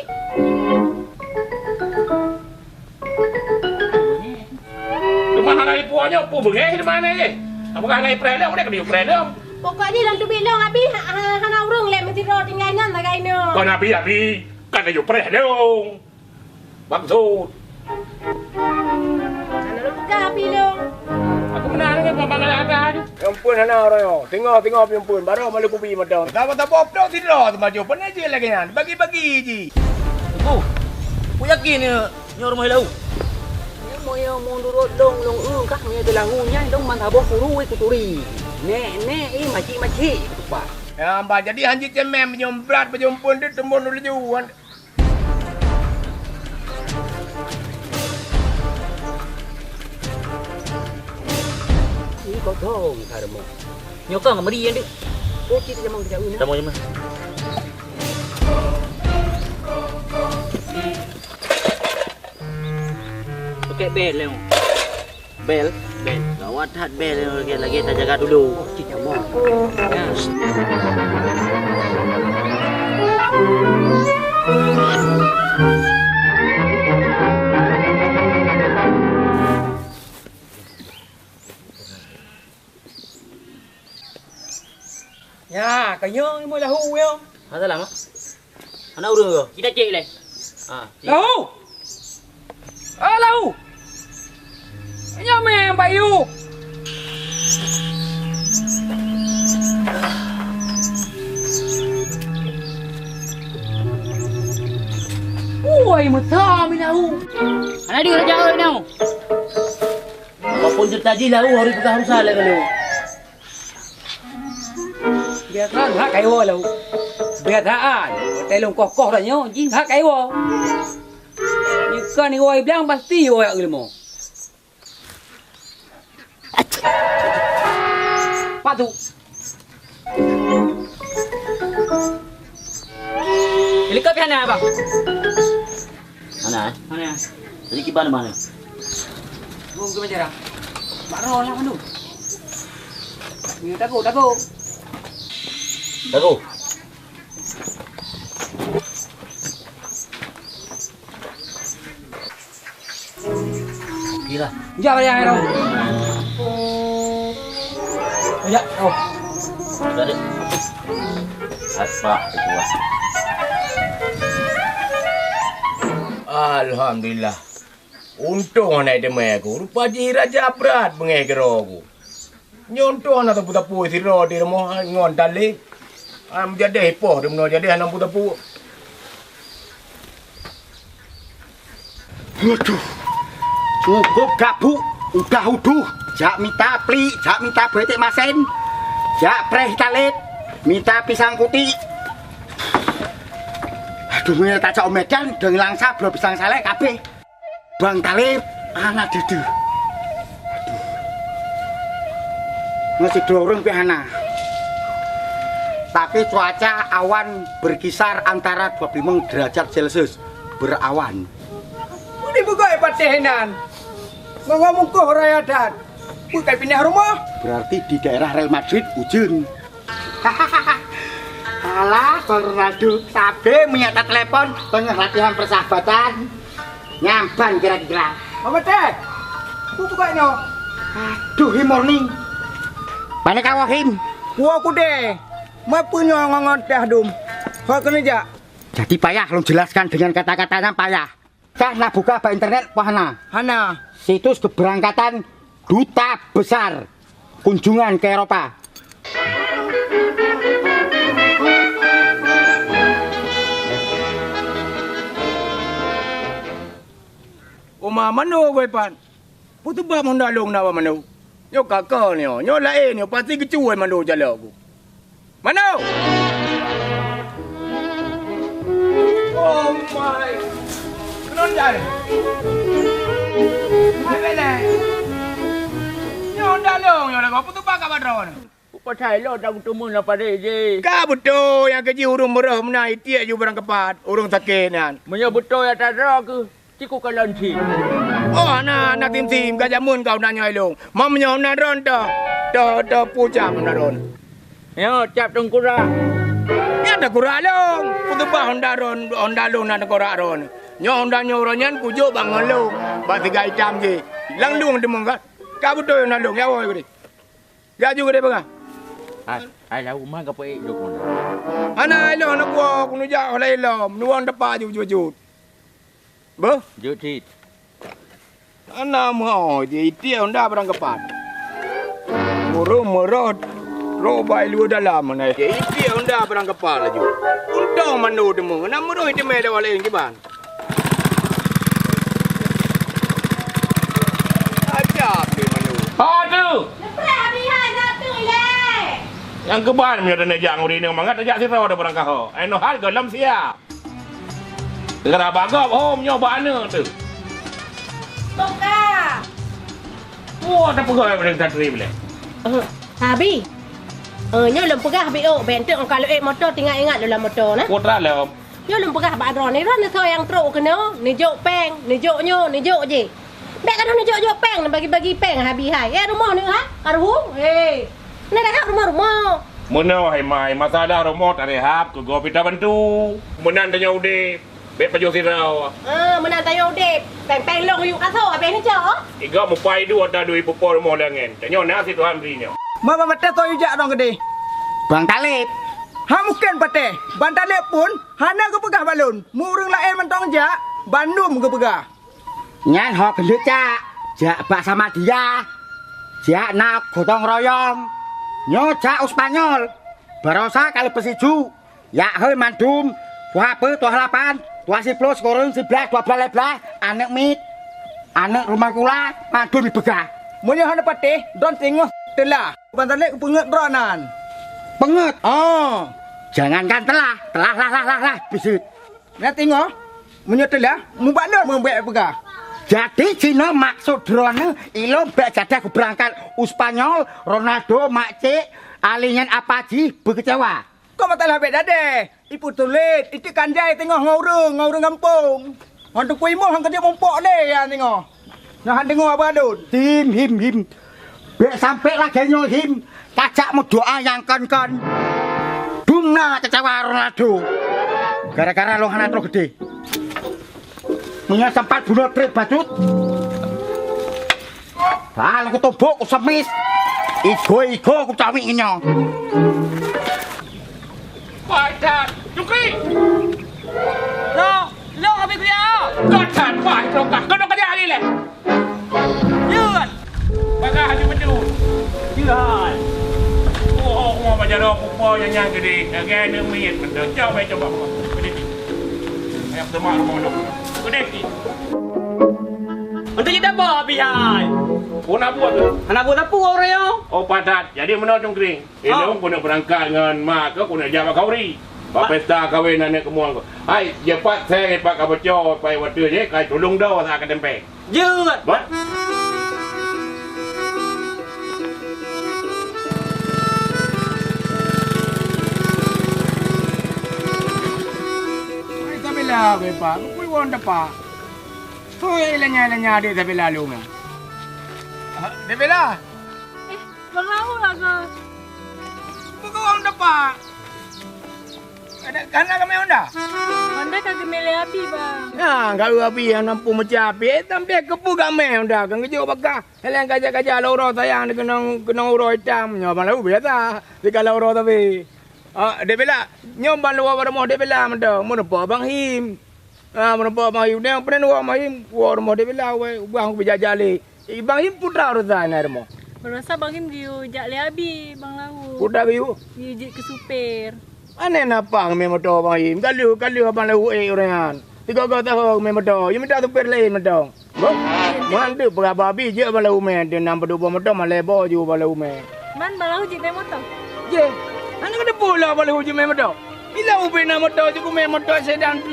Kemana nak puannya? Pu bengeh di mana je? Apakah nak prelem? Mereka dia prelem. Pokoknya long tubik long abi kana urang le mesti ro tinggalnya tak kaino. Kau nabi kan dia prelem. Maksud. Ana long pegah abi long. Aku menang dengan pembanggalan ada. Yang pun hana orang. Tengok yang pun. Baru malu kopi madang. Tak pop dah tidak tu maju. Pernah je lagi kan. Bagi-bagi je. Oh. Aku yakin ni rumah lau. Mo yo mo durot dong long kah me telahu nya dong man habo kuru itu turi. Ne maci tu pak. Ya, mbak jadi hanjit cemem menyumbrat berjumpun dia tembun dulu juan. Ini kau tahu cara mo. Nyokang meri yang dia. Oh kita jamang kerja ini. Kamu mana? Pakai bel leong. Bel. Gawat hat bel lagi kita jaga dulu. Kita mau. Ya, kayaknya mau lahu yo. Ada lama. Anak urang ke? Kita cek le. Lahu. Lahu. Nya mem bayu. Oi, mata mi lahu. Anak dia raja oi nau. Apapun cerita ji lau hari bukan harus salah kalau. Dia kan hak kai wo lahu. Biadaan. Telung kokoh dah nyo, jing hak kai wo. Jika ni oi bilang pasti oi ilmu. Patu. Helikopter mana bang? Mana? Jadi kiban mana? Bung ke macam Mak Ron lah anu. Ni tago. Gila. Ya bayang ero. Ya, oh. Sudah deh. Apa itu? Alhamdulillah. Untung anak demai aku. Rupa ji raja berat bengai kero aku. Nyontoh anak tapu-tapu siro di rumah ngon tali. Jadi hepoh dia menurut jadi anak tapu-tapu. Waduh. Cukup gabu, udah uduh. Jak minta pli, jak minta betik masen. Jak preh talit, minta pisang putih. Aduh, ini tak cak omedan, udah ngilang sablo pisang saleh kabeh. Bang Talib, anak dudu. Aduh. Masih dorong pihana. Tapi cuaca awan berkisar antara 25 derajat Celcius. Berawan. Ini bukan patenan. Ngomong kok raya dan. Bukan pindah rumah. Berarti di daerah Real Madrid hujan. Alah, Ronaldo sabe menyata telepon tengah latihan persahabatan. Nyamban kira-kira. Mama teh. Ku bukanya. Aduh, morning. Pane kawahim. Gua ku deh. Ma punya ngongon teh dum. Kau kena jak. Jadi payah lo jelaskan dengan kata-katanya payah. Kah nak buka apa internet Hana? Hana. Situs keberangkatan Duta Besar kunjungan ke Eropa. Oma mano gue pan. Putu ba mon dalong na mano. Yo kakak ni yo lain yo pasti kecuai mano jala aku. Mano. Oh my. Kenon jale. Mana? Yo dalong yo dah putu ba ka badron. Pasal lo dah bertemu lah pada je. Ka betul yang kerja urung merah menai tiak ju barang kepat, urung sakit nan. Punya betul yang tak ada ke? Ciku kalan si. Oh, nak tim gajah mun kau nanya ilung. Mam nyaw na ron ta puja mun ron. Ya, cap tengkura. Ya ada kura long. Putu ba Honda long na kura ron. Nyaw Honda nyaw nyan kujo bang long. Ba tiga hitam je. Lang lung demong ka. Ka betul na long ya woi gede. Ya juga deh bang. Ai lau rumah ke pek dok mana. Ana ilo na gua kunu ja oleh ilo. Nuang depa ju. Ba? Jutit. Ana mau dia Honda barang kepat. Burung merot. Robai lu dalam mana? Ya itu unda perang kepala ju. Undang manu demu. Nama roh itu meda walain kiban. Ajab ni manu. Aduh. Lepas habis hai satu ye. Yang keban punya dana jang uri ni mangat ajak sira ada barang kau. Eno hal ke lam siap. Segera bagap hom nyoba ana tu. Buka. Wah, dah pegawai pada tadi boleh. Habis. Nyo lem pegah BO bentuk kalau motor tinggal ingat dalam motor nah. Kotra lah. Nyo lem pegah badron ni ran so yang teruk kena ni jok peng, ni jok nyo, ni jok je. Bek kan ni jok peng bagi-bagi peng habis hai. Rumah ni ha? Arhum. Ni dah rumah. Mana wahai mai masalah remote rehab ke go pita bantu. Menan tanya ude. Bet paju sirau. Menan tayo dep. Peng long yuk kaso habis ni cok. Iga mu pai du ada du ibu por mo lengen. Tanya na si Tuhan berinya. Mama mata to ijak dong gede. Bang Talib. Ha mungkin pate. Bang Talib pun hana ke pegah balun. Murung lain mentong jak, Bandung ke pegah. Nyan ho gendut jak. Jak bak sama dia. Jak nak gotong royong. Nyo jak Spanyol. Barosa kali pesiju. Ya he mandum. Tua apa, tua 8, tua 10, sekorang 11, 12, 11, anak mit. Anak rumah kula, mandum di pegah. Munya hana pate, don tengok telah. Bang Talib penget ronan. Penget? Oh. Jangankan telah bisit. Nak tengok. Munya telah, mu balon mu bek pegah. Jadi Cina maksud drone ilo bek jadah ku berangkat Spanyol, Ronaldo, Makcik, alingan Apaji berkecewa. Kau matalah bek dade. Ipu tulit, itu kanjai tengok ngurung kampung. Hantu kuimo hang kerja mompok le ya tengok. Nah hang tengok apa adun? Him. Bek sampai lagi nyohim. Kacak mu doa yang kon. Dumna kecewa Ronaldo. Gara-gara lo hana terus gede. Punya sempat bunuh trip bacut. Lalu ku tobok ku semis. Igo ku cawik nyo. Padat, Jukri. Lo habis kerja. Gatan pai rokah. Kau nak kerja hari le. Yun. Bagah haji menju. Yun. Oh, mau baca doa pupo yang gede. Agak ni miet betul. Coba coba. Gede. Ayam semak rumah lu. Gede ki. Untuk kita apa bihai? Kau nak buat tu? Anak buat apa orang yo? Oh padat. Jadi mana Jungkring? Elok kau nak berangkat dengan mak kau nak jawab kau ri. Pesta kahwin anak kemuan kau. Hai, cepat saya pak kau bocor pai waktu je kai tolong dah tak akan tempe. Yun. Buat. Sabila ke pak, kui wonda pak. Hoi lanya dia sabila lu mah. Sabila. Bang Lahu lah ke? Bukan wonda pak. Ada kana kami wonda. Anda kagak milih api bang. Nah, kalau api yang nampu macam api, tapi kepu kami wonda. Kan kerja bakah. Helang kaja loro sayang kena uro hitam. Nyoba lalu biasa. Jika loro tapi. Dia bila nyoba luar rumah dia bila mendong. Mana apa bang Him? Mana apa bang Him? Dia pernah luar bang Him. Luar rumah dia bila bang berjajali. Bang Him putra rutan ni rumah. Berasa bang Him dia jak le abi bang Lahu. Putra biu. Dia je ke supir. Aneh napa kami motor bang Him? Kalau abang Lahu orang. 3 tahun kami motor. You minta supir lain mendong. Mandu berapa abi je abang Lahu main. Dia nampak 2 motor malah bawa je abang Lahu main. Man bang Lahu je main motor. Je. Anak kena pula boleh hujan main motor. Bila ubi nak motor je main motor sedan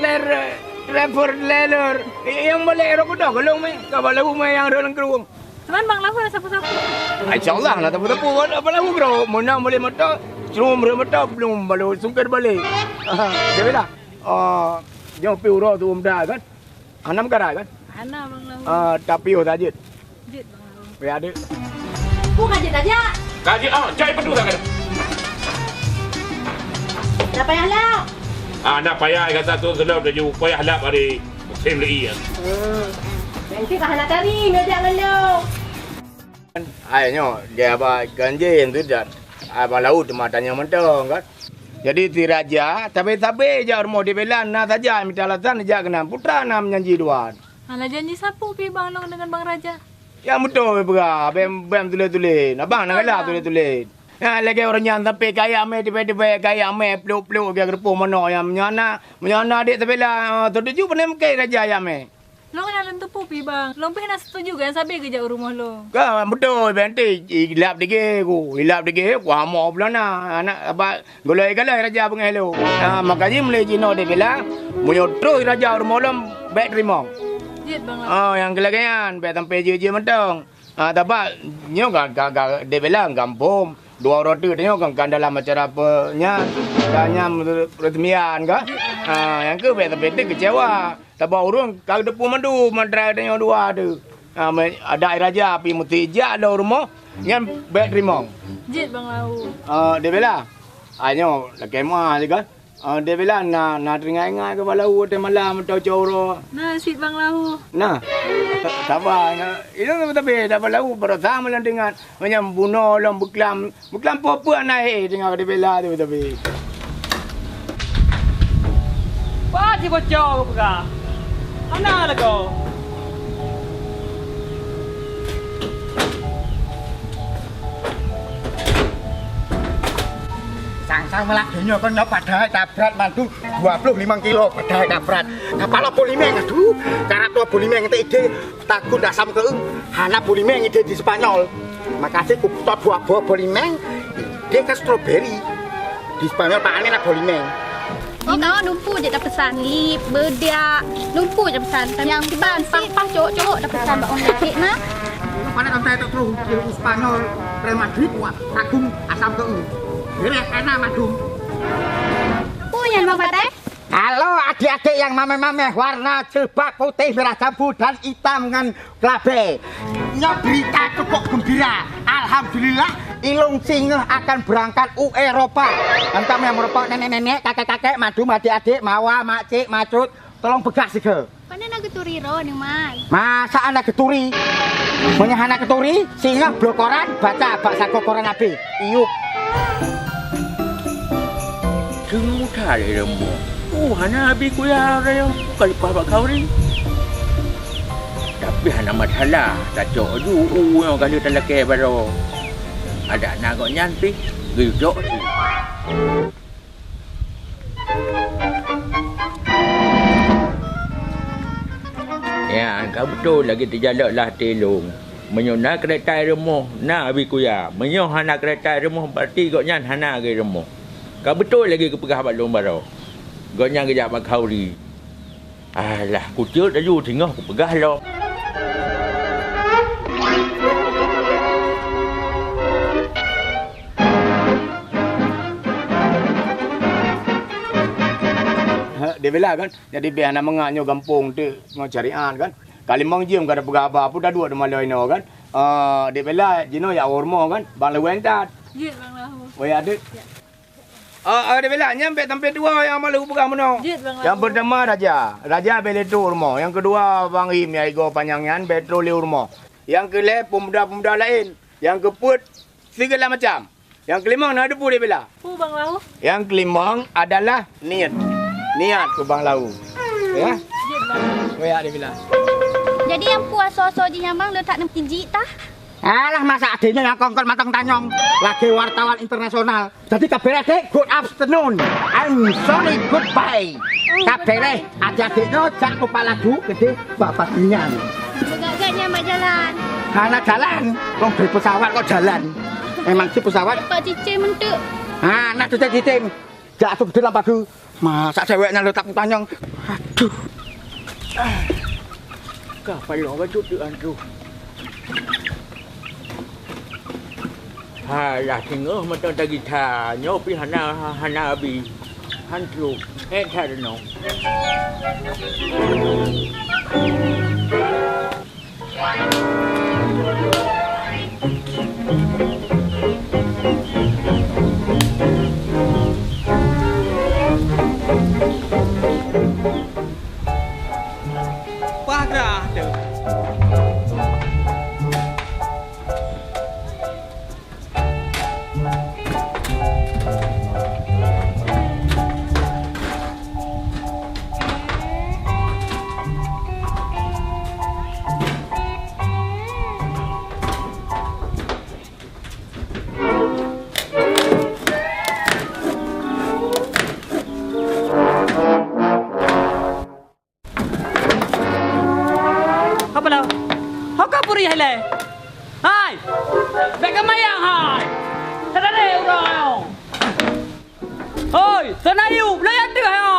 driver leller. Yang boleh erok dah kalau main. Kalau main yang dalam kerung. Man bang Lahu ada sapu-sapu. InsyaAllah lah tapu-tapu kan. Apa lahu kerung. Mana boleh motor. Cuma motor belum boleh sungkir balik. Dia bila. Yang piura tu dah kan. Anam kara kan. Ana bang Lahu. Tapi tajit. Jit bang Lahu. Ya ada. Ku kaji aja. Kaji cai pedu tak ada. Dah payah lah. Nak payah kata tu sebab dah jauh payah lap hari musim lagi ya. Nanti kah nak tari ngajak ngelau. Ayo dia apa ganjil yang tu dah. Abang laut matanya mentong kan. Jadi ti raja tapi je rumah di belan na saja minta alasan dia kena putra nam janji duan. Alah janji sapu pi bang Long dengan bang Raja. Ya betul berah. Bem tulis-tulis. Abang nak kalah tulis-tulis. Ya lagi orang yang tapi kaya ame tiba-tiba kaya ame peluk-peluk ke gerpo mana yang menyana dik tapi lah tertuju pun mungkin raja ya ame. Lo kan alam tupu pi bang. Lo pernah setuju kan sampai kerja rumah lo. Kan betul nanti hilap dikit ku hamo pula na anak apa golai-golai raja pengelo. Makanya mulai Cina dia bilang munyo terus raja rumah lo baik terima. Jit bang lah. Oh yang gelagan baik sampai je mentong. Tapi nyo gak dia bilang kampung dua roti dia kan dalam acara apa nya tanya resmian kan. Yang ke baik sampai dia kecewa. Tapi orang kalau depu mandu mandrai dia dua ada. Ada raja api mutija ada rumah yang baik terima. Jit bang lau. Dia bilang ayo lagi mah juga. Dia bilang na teringat-ingat ke balau te malam tau coro. Nah, sweet bang lau. Nah. Sabar. Itu tapi dah balau bersama lan dengan macam bunuh lam buklam apa naik dengan dia bilang tu tapi. Wah, si bocor buka. Mana lah kau? Sang melakenya kan padahal tabrat mantu 25 kilo padahal tabrat. Kepala polimeng aduh, cara tua polimeng itu ide takut dasam keung. Hana polimeng ide di Spanyol. Makasih ku tot buah polimeng dia ke strawberry. Di Spanyol pakane lah polimeng. Oh, kau numpu je dah pesan lip, bedak, numpu je pesan. Yang ban pang cowok dah pesan bak orang kek nah. Mana sampai tak terus di Spanyol Real Madrid buat kagum asam keung. Beres karena madum. Punya Bang Pateh. Halo adik-adik yang mame-mame warna jilbab putih, merah jambu dan hitam dengan kelabe. Berita cukup gembira. Alhamdulillah Ilung Singa akan berangkat Eropa. Entah yang merupakan nenek-nenek, kakek-kakek, madum, adik-adik, mawa, makcik, macut, tolong begas juga. Mana nak keturi ro nih Mas? Masa anak keturi? Punya anak keturi, singa blok koran, baca bahasa koran Nabi. Iyuk. Tunggu tadi rembu. Hana habis kuya raya kali papa kau ni. Tapi hana masalah. Tak cok ju yang kali tak laki baru. Ada nak kau nyanti, gejok tu. Ya, kau betul lagi terjalak lah telung. Menyona kereta remah, nak habis kuya. Menyoh hana kereta remah berarti kau nyan hana ke remah. Kau betul lagi ke pegah balong baru. Kau nyan kejap bak kau li. Alah, kucuk dah ju tengah ku pegah lo. Dia bilang kan, jadi biar anak menganyo kampung tu ngocarian kan. Kali mang jiem kada pegah apa dah dua malai no kan. Dia bilang jino ya ormo kan, bang lewentat. Jit bang lau. Oh ya adik. Dia bilang nyampe sampai dua yang malu pegah mana. Jit bang lau. Yang pertama Raja Beletu Urmo. Yang kedua Bang Im ya Igo Panjangan Petroli Urmo. Yang kelima pemuda-pemuda lain. Yang keempat segala macam. Yang kelima nak depu dia bilang. Bang lau. Yang kelima adalah niat ke Bang Lau. Ya. Jit bang. Oh ya dia bilang. Jadi yang puas so-so je nyambang letak 6 kg tah. Alah masa adiknya yang kongkol matang tanyong. Lagi wartawan internasional. Jadi kabar adik, good afternoon. I'm sorry, goodbye. Kabar adik-adiknya jak lupa lagu gede bapak minyan. Begagaknya mak jalan. Karena jalan, kong beli pesawat kok jalan. Emang si pesawat? Pak Cici mentuk. Nak cicim. Jatuh gede lah bagu. Masa ceweknya letak tanyong. Aduh. Kapal lo baju tu antu. Halah tengah macam tak gitar. Nyopi hana abi. Hantu. Tak no. Pagrah tu. pala. Haka puri hele. Hai. Beka mayang hai. Tadare urang. Hoi, sanayu, layan tu hayo.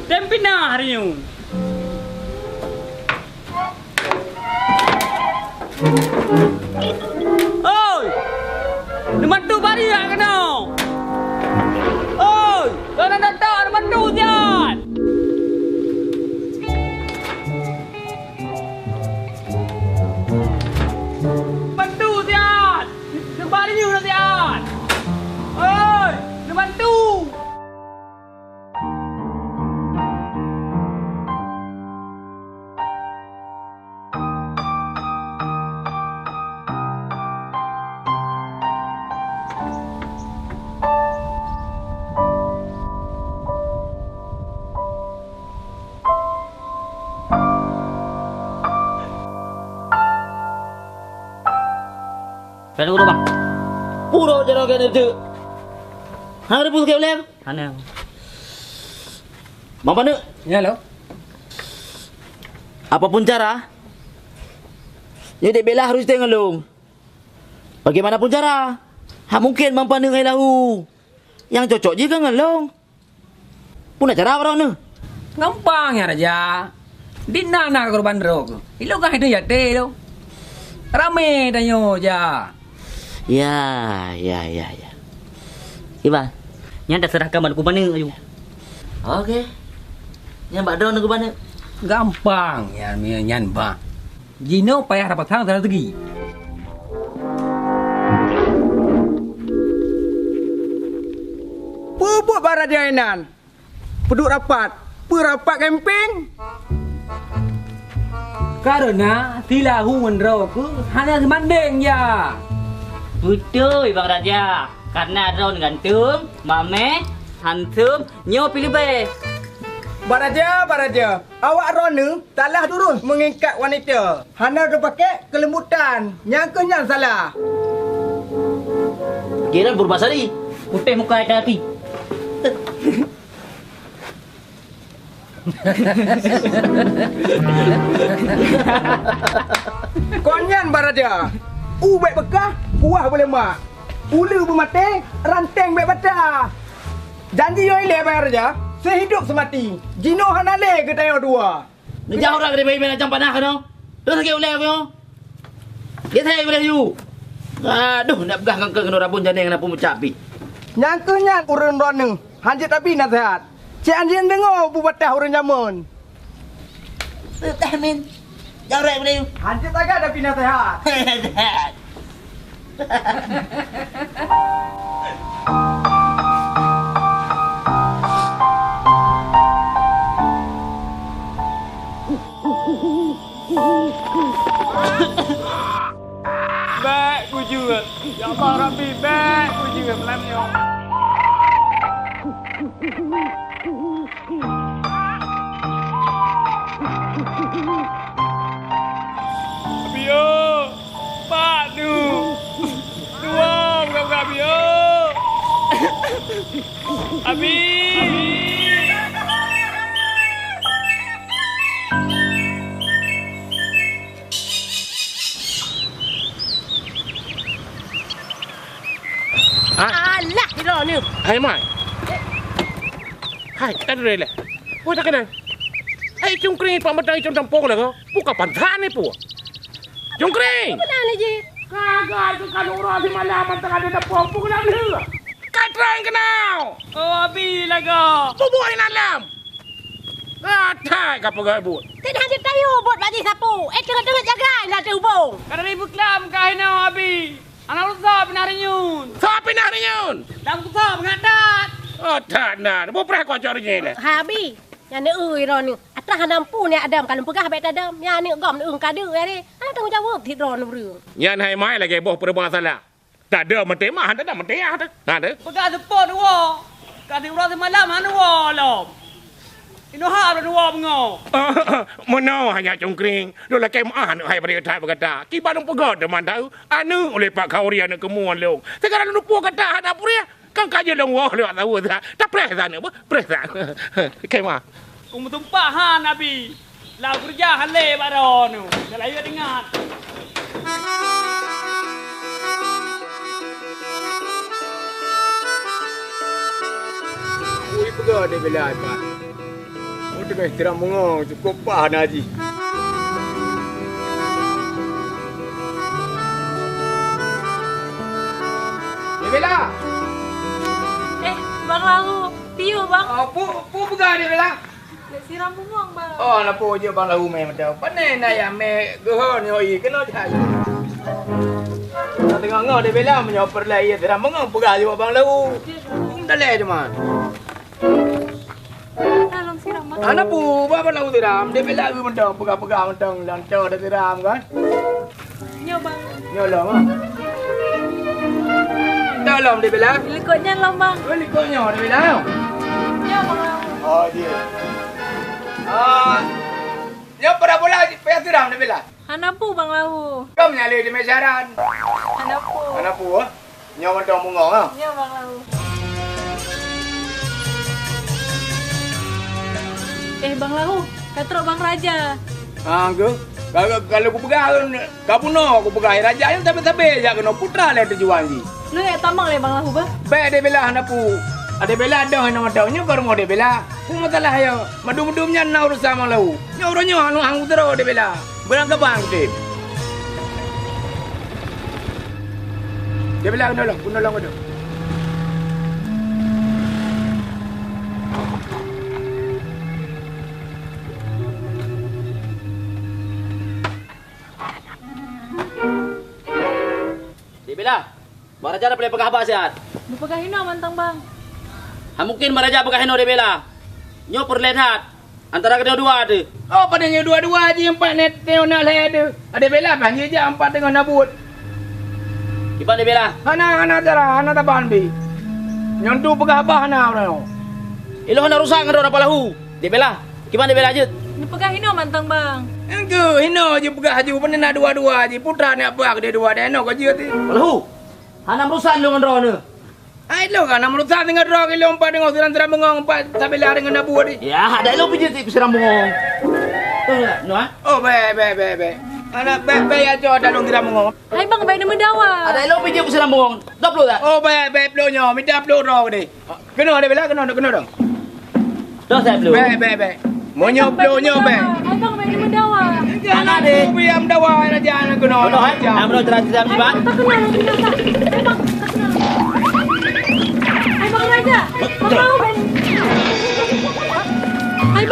Tempina hari ni. Oi. Nemantu bari ya kena. Oi, kana datang nemantu jangan. Bantu jangan. Nebari ni udah jangan. Oi, nemantu. Pera guru bang. Puro jero kan itu. Hari pun kau lem. Ana. Mama ne. Ya lo. Apapun cara, jadi bela harus tengok long. Bagaimanapun cara, mungkin mampu nengai lahu. Yang cocok juga ngelong. Puna cara orang ne. Gampang ya Raja. Di nana korban rok. Ilo kan itu ya teh lo. Rame tanyo ja. Ya. Iba, Nya terserah ka man ku bani ayu. oke. Yang mbak Don ke mana? Gampang ya nyan ba. Jino payah dapat hang rezeki. Pupuk bara jainan. Peduk rapat. Perapat camping. Karena tilahu menroku hanya semandeng ya. Betul Bang Raja. Karena Ron gantung, mame, hantum, nyo pilih baik. Baraja. Awak Ronu taklah turun mengikat wanita. Hana ada pakai kelembutan. Nyangkanya salah. Kira berbasari. Putih muka ada hati. Konyan Baraja. Baik bekah, buah boleh mak. Ulu bermati, ranteng baik baca. Janji yo ile Baraja. Sehidup semati. Jino hanale ke tayo dua. Jauh orang dari bayi macam panah kano. Terus lagi ulai kano. Dia saya boleh you. Aduh, nak pegang kangkang kena rabun jana yang nak pemucapi. Nyangkanya urun Ronu. Hanjit tapi nasihat. Cik anjing dengar bubatah urun jamun. Min. Jauh orang boleh you. Hanjit agak tapi nasihat. Baik ku juga. Ya Allah Rabbi, baik ku juga melamnya. Abio, Pak Du. Dua bukan Abio. Abi. Alah, hero ni. Hai mai. Hai, tak ada le. Oi tak kena. Hai cungkring pak medai cung tampung lah kau. Buka pantan ni pu. Cungkring. Benar lagi. Kagak tu kan orang di malam antara ada tampung pu kena dia. Katrang kenau. Oh abi laga. Bubuhin alam. Tak apa gak bu. Tidak hanya tayu buat bagi sapu. Tengah-tengah jaga lah terhubung. Kada ibu klam kahina abi. Anak usah pinarinyun. Siapa nak rinyun? Dak usah ngadat. Oh tak nak. Bu pernah kau cari ni le. Habi. Yang ni hero ni. Atas hanampu ni adam kalau pegah bet adam. Yang ni gom ni kadu ya ni. Ana tanggungjawab hero ni bru. Yan hai mai lagi boh perbuatan salah. Tak ada menteri mah, tak ada menteri ada. Tak ada. Pegah sepot wa. Kadi urang semalam anu wa lom. Ino ha anu wa bengo. Mana hanya cungkring. Dulu kem nak hai pada tak berkata. Ki badung pegod teman tahu. Anu oleh Pak Kauria nak kemuan long. Sekarang lu puak kata ada puria. Kan kaje long wa lu tahu tak. Tak preh sana bu. Preh tak. Kem ah. Ku mutumpah ha nabi. Lau kerja hale baron tu. Kalau you dengar. Ui pegah dia bela apa. Oh tengah tiram bengong cukup pah Haji. Dia bela. Bang Lahu. Piu bang. Oh pu pegah dia bela. Nak siram bungong bang. Oh lapo je bang lahu mai macam. Panen na ya me gohon oi kena jai. Nak tengok ngau dia bela menyoper lah ia tiram bengong pegah je bang lahu. Dalai je man. Tolong siram bang. Anak pu bapa lahu tiram dia bela ui mentang pegah-pegah mentang lancar dia tiram kan. Nyo bang. Nyolong ah. Dalam dia bela. Likutnya lah bang. Oh likutnya dia bela. Nyo bang Lahu. Oh dia. Nyo pada bola payah tiram dia bela. Hanapu bang Lahu. Kau menyalih di mesaran. Hanapu. Anak pu ah. Nyo mentang bengong ah. Nyo bang Lahu. Bang Lahu, katrok bang Raja. Ke? Kalau aku pegang, kau puno aku pegang raja yang tapi ya kena putra le tujuan ji. Lu ya tamang le bang Lahu ba? Be de bela hanapu. Ada bela dah nama taunya baru mau de bela. Ku masalah ya. Madu-madumnya na urusan mang lau. Nya uronyo anu hang utero de bela. Berang ke bang de. De bela nolong, ku nolong ado. Bila? Bang Raja dah boleh pegah abah sihat. Bupagah hino mantang bang. Mungkin Bang Raja pegah hino dia bela. Nyo perlihat antara kedua-dua tu. Oh padanya dua-dua aja empat net tengok nak le ada. Ada bela panggil je empat tengah nabut. Iban dia bela. Hana taban bi. Nyontu pegah abah hana orang. Ilo hana rusak ngado apa lahu. Dia bela. Kiban dia bela je. Bupagah hino mantang bang. Engke hino je pegah haju pun nak dua-dua je. Putra nak buat dia dua deno kau je ti. Lahu. Hana merusak lu ngado ne. Ai lo kan namru sa tengah drog ilo empat tengok siran-siran bengong empat sampai lari dengan nabut ni. Ya, ada lo pijit ti siram bengong. No ah? Oh be. Anak be ya jo dalung siram bengong. Hai bang, baik nama dawa. Ada lo pijit siram bengong. Dop lo tak? Oh be plo nyo, minta plo drog ni. Kena dia bela kena dong. Dah saya belum. Be. Monyo plo nyo be. Hai bang, baik nama dawa. Anak de piam dawa raja anak kena. Bodoh hai. Amro terang-terang ni bang. Tak kenal lagi nak. Hai bang, tak kenal. Hai bang Raja. Bang Lahu ben. Hai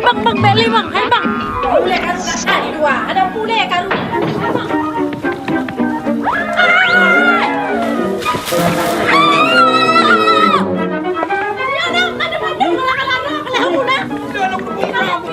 bang, beli bang. Hai bang. Pule karu kat tadi dua. Ada pule karu. Hai bang. Dalam kubung aku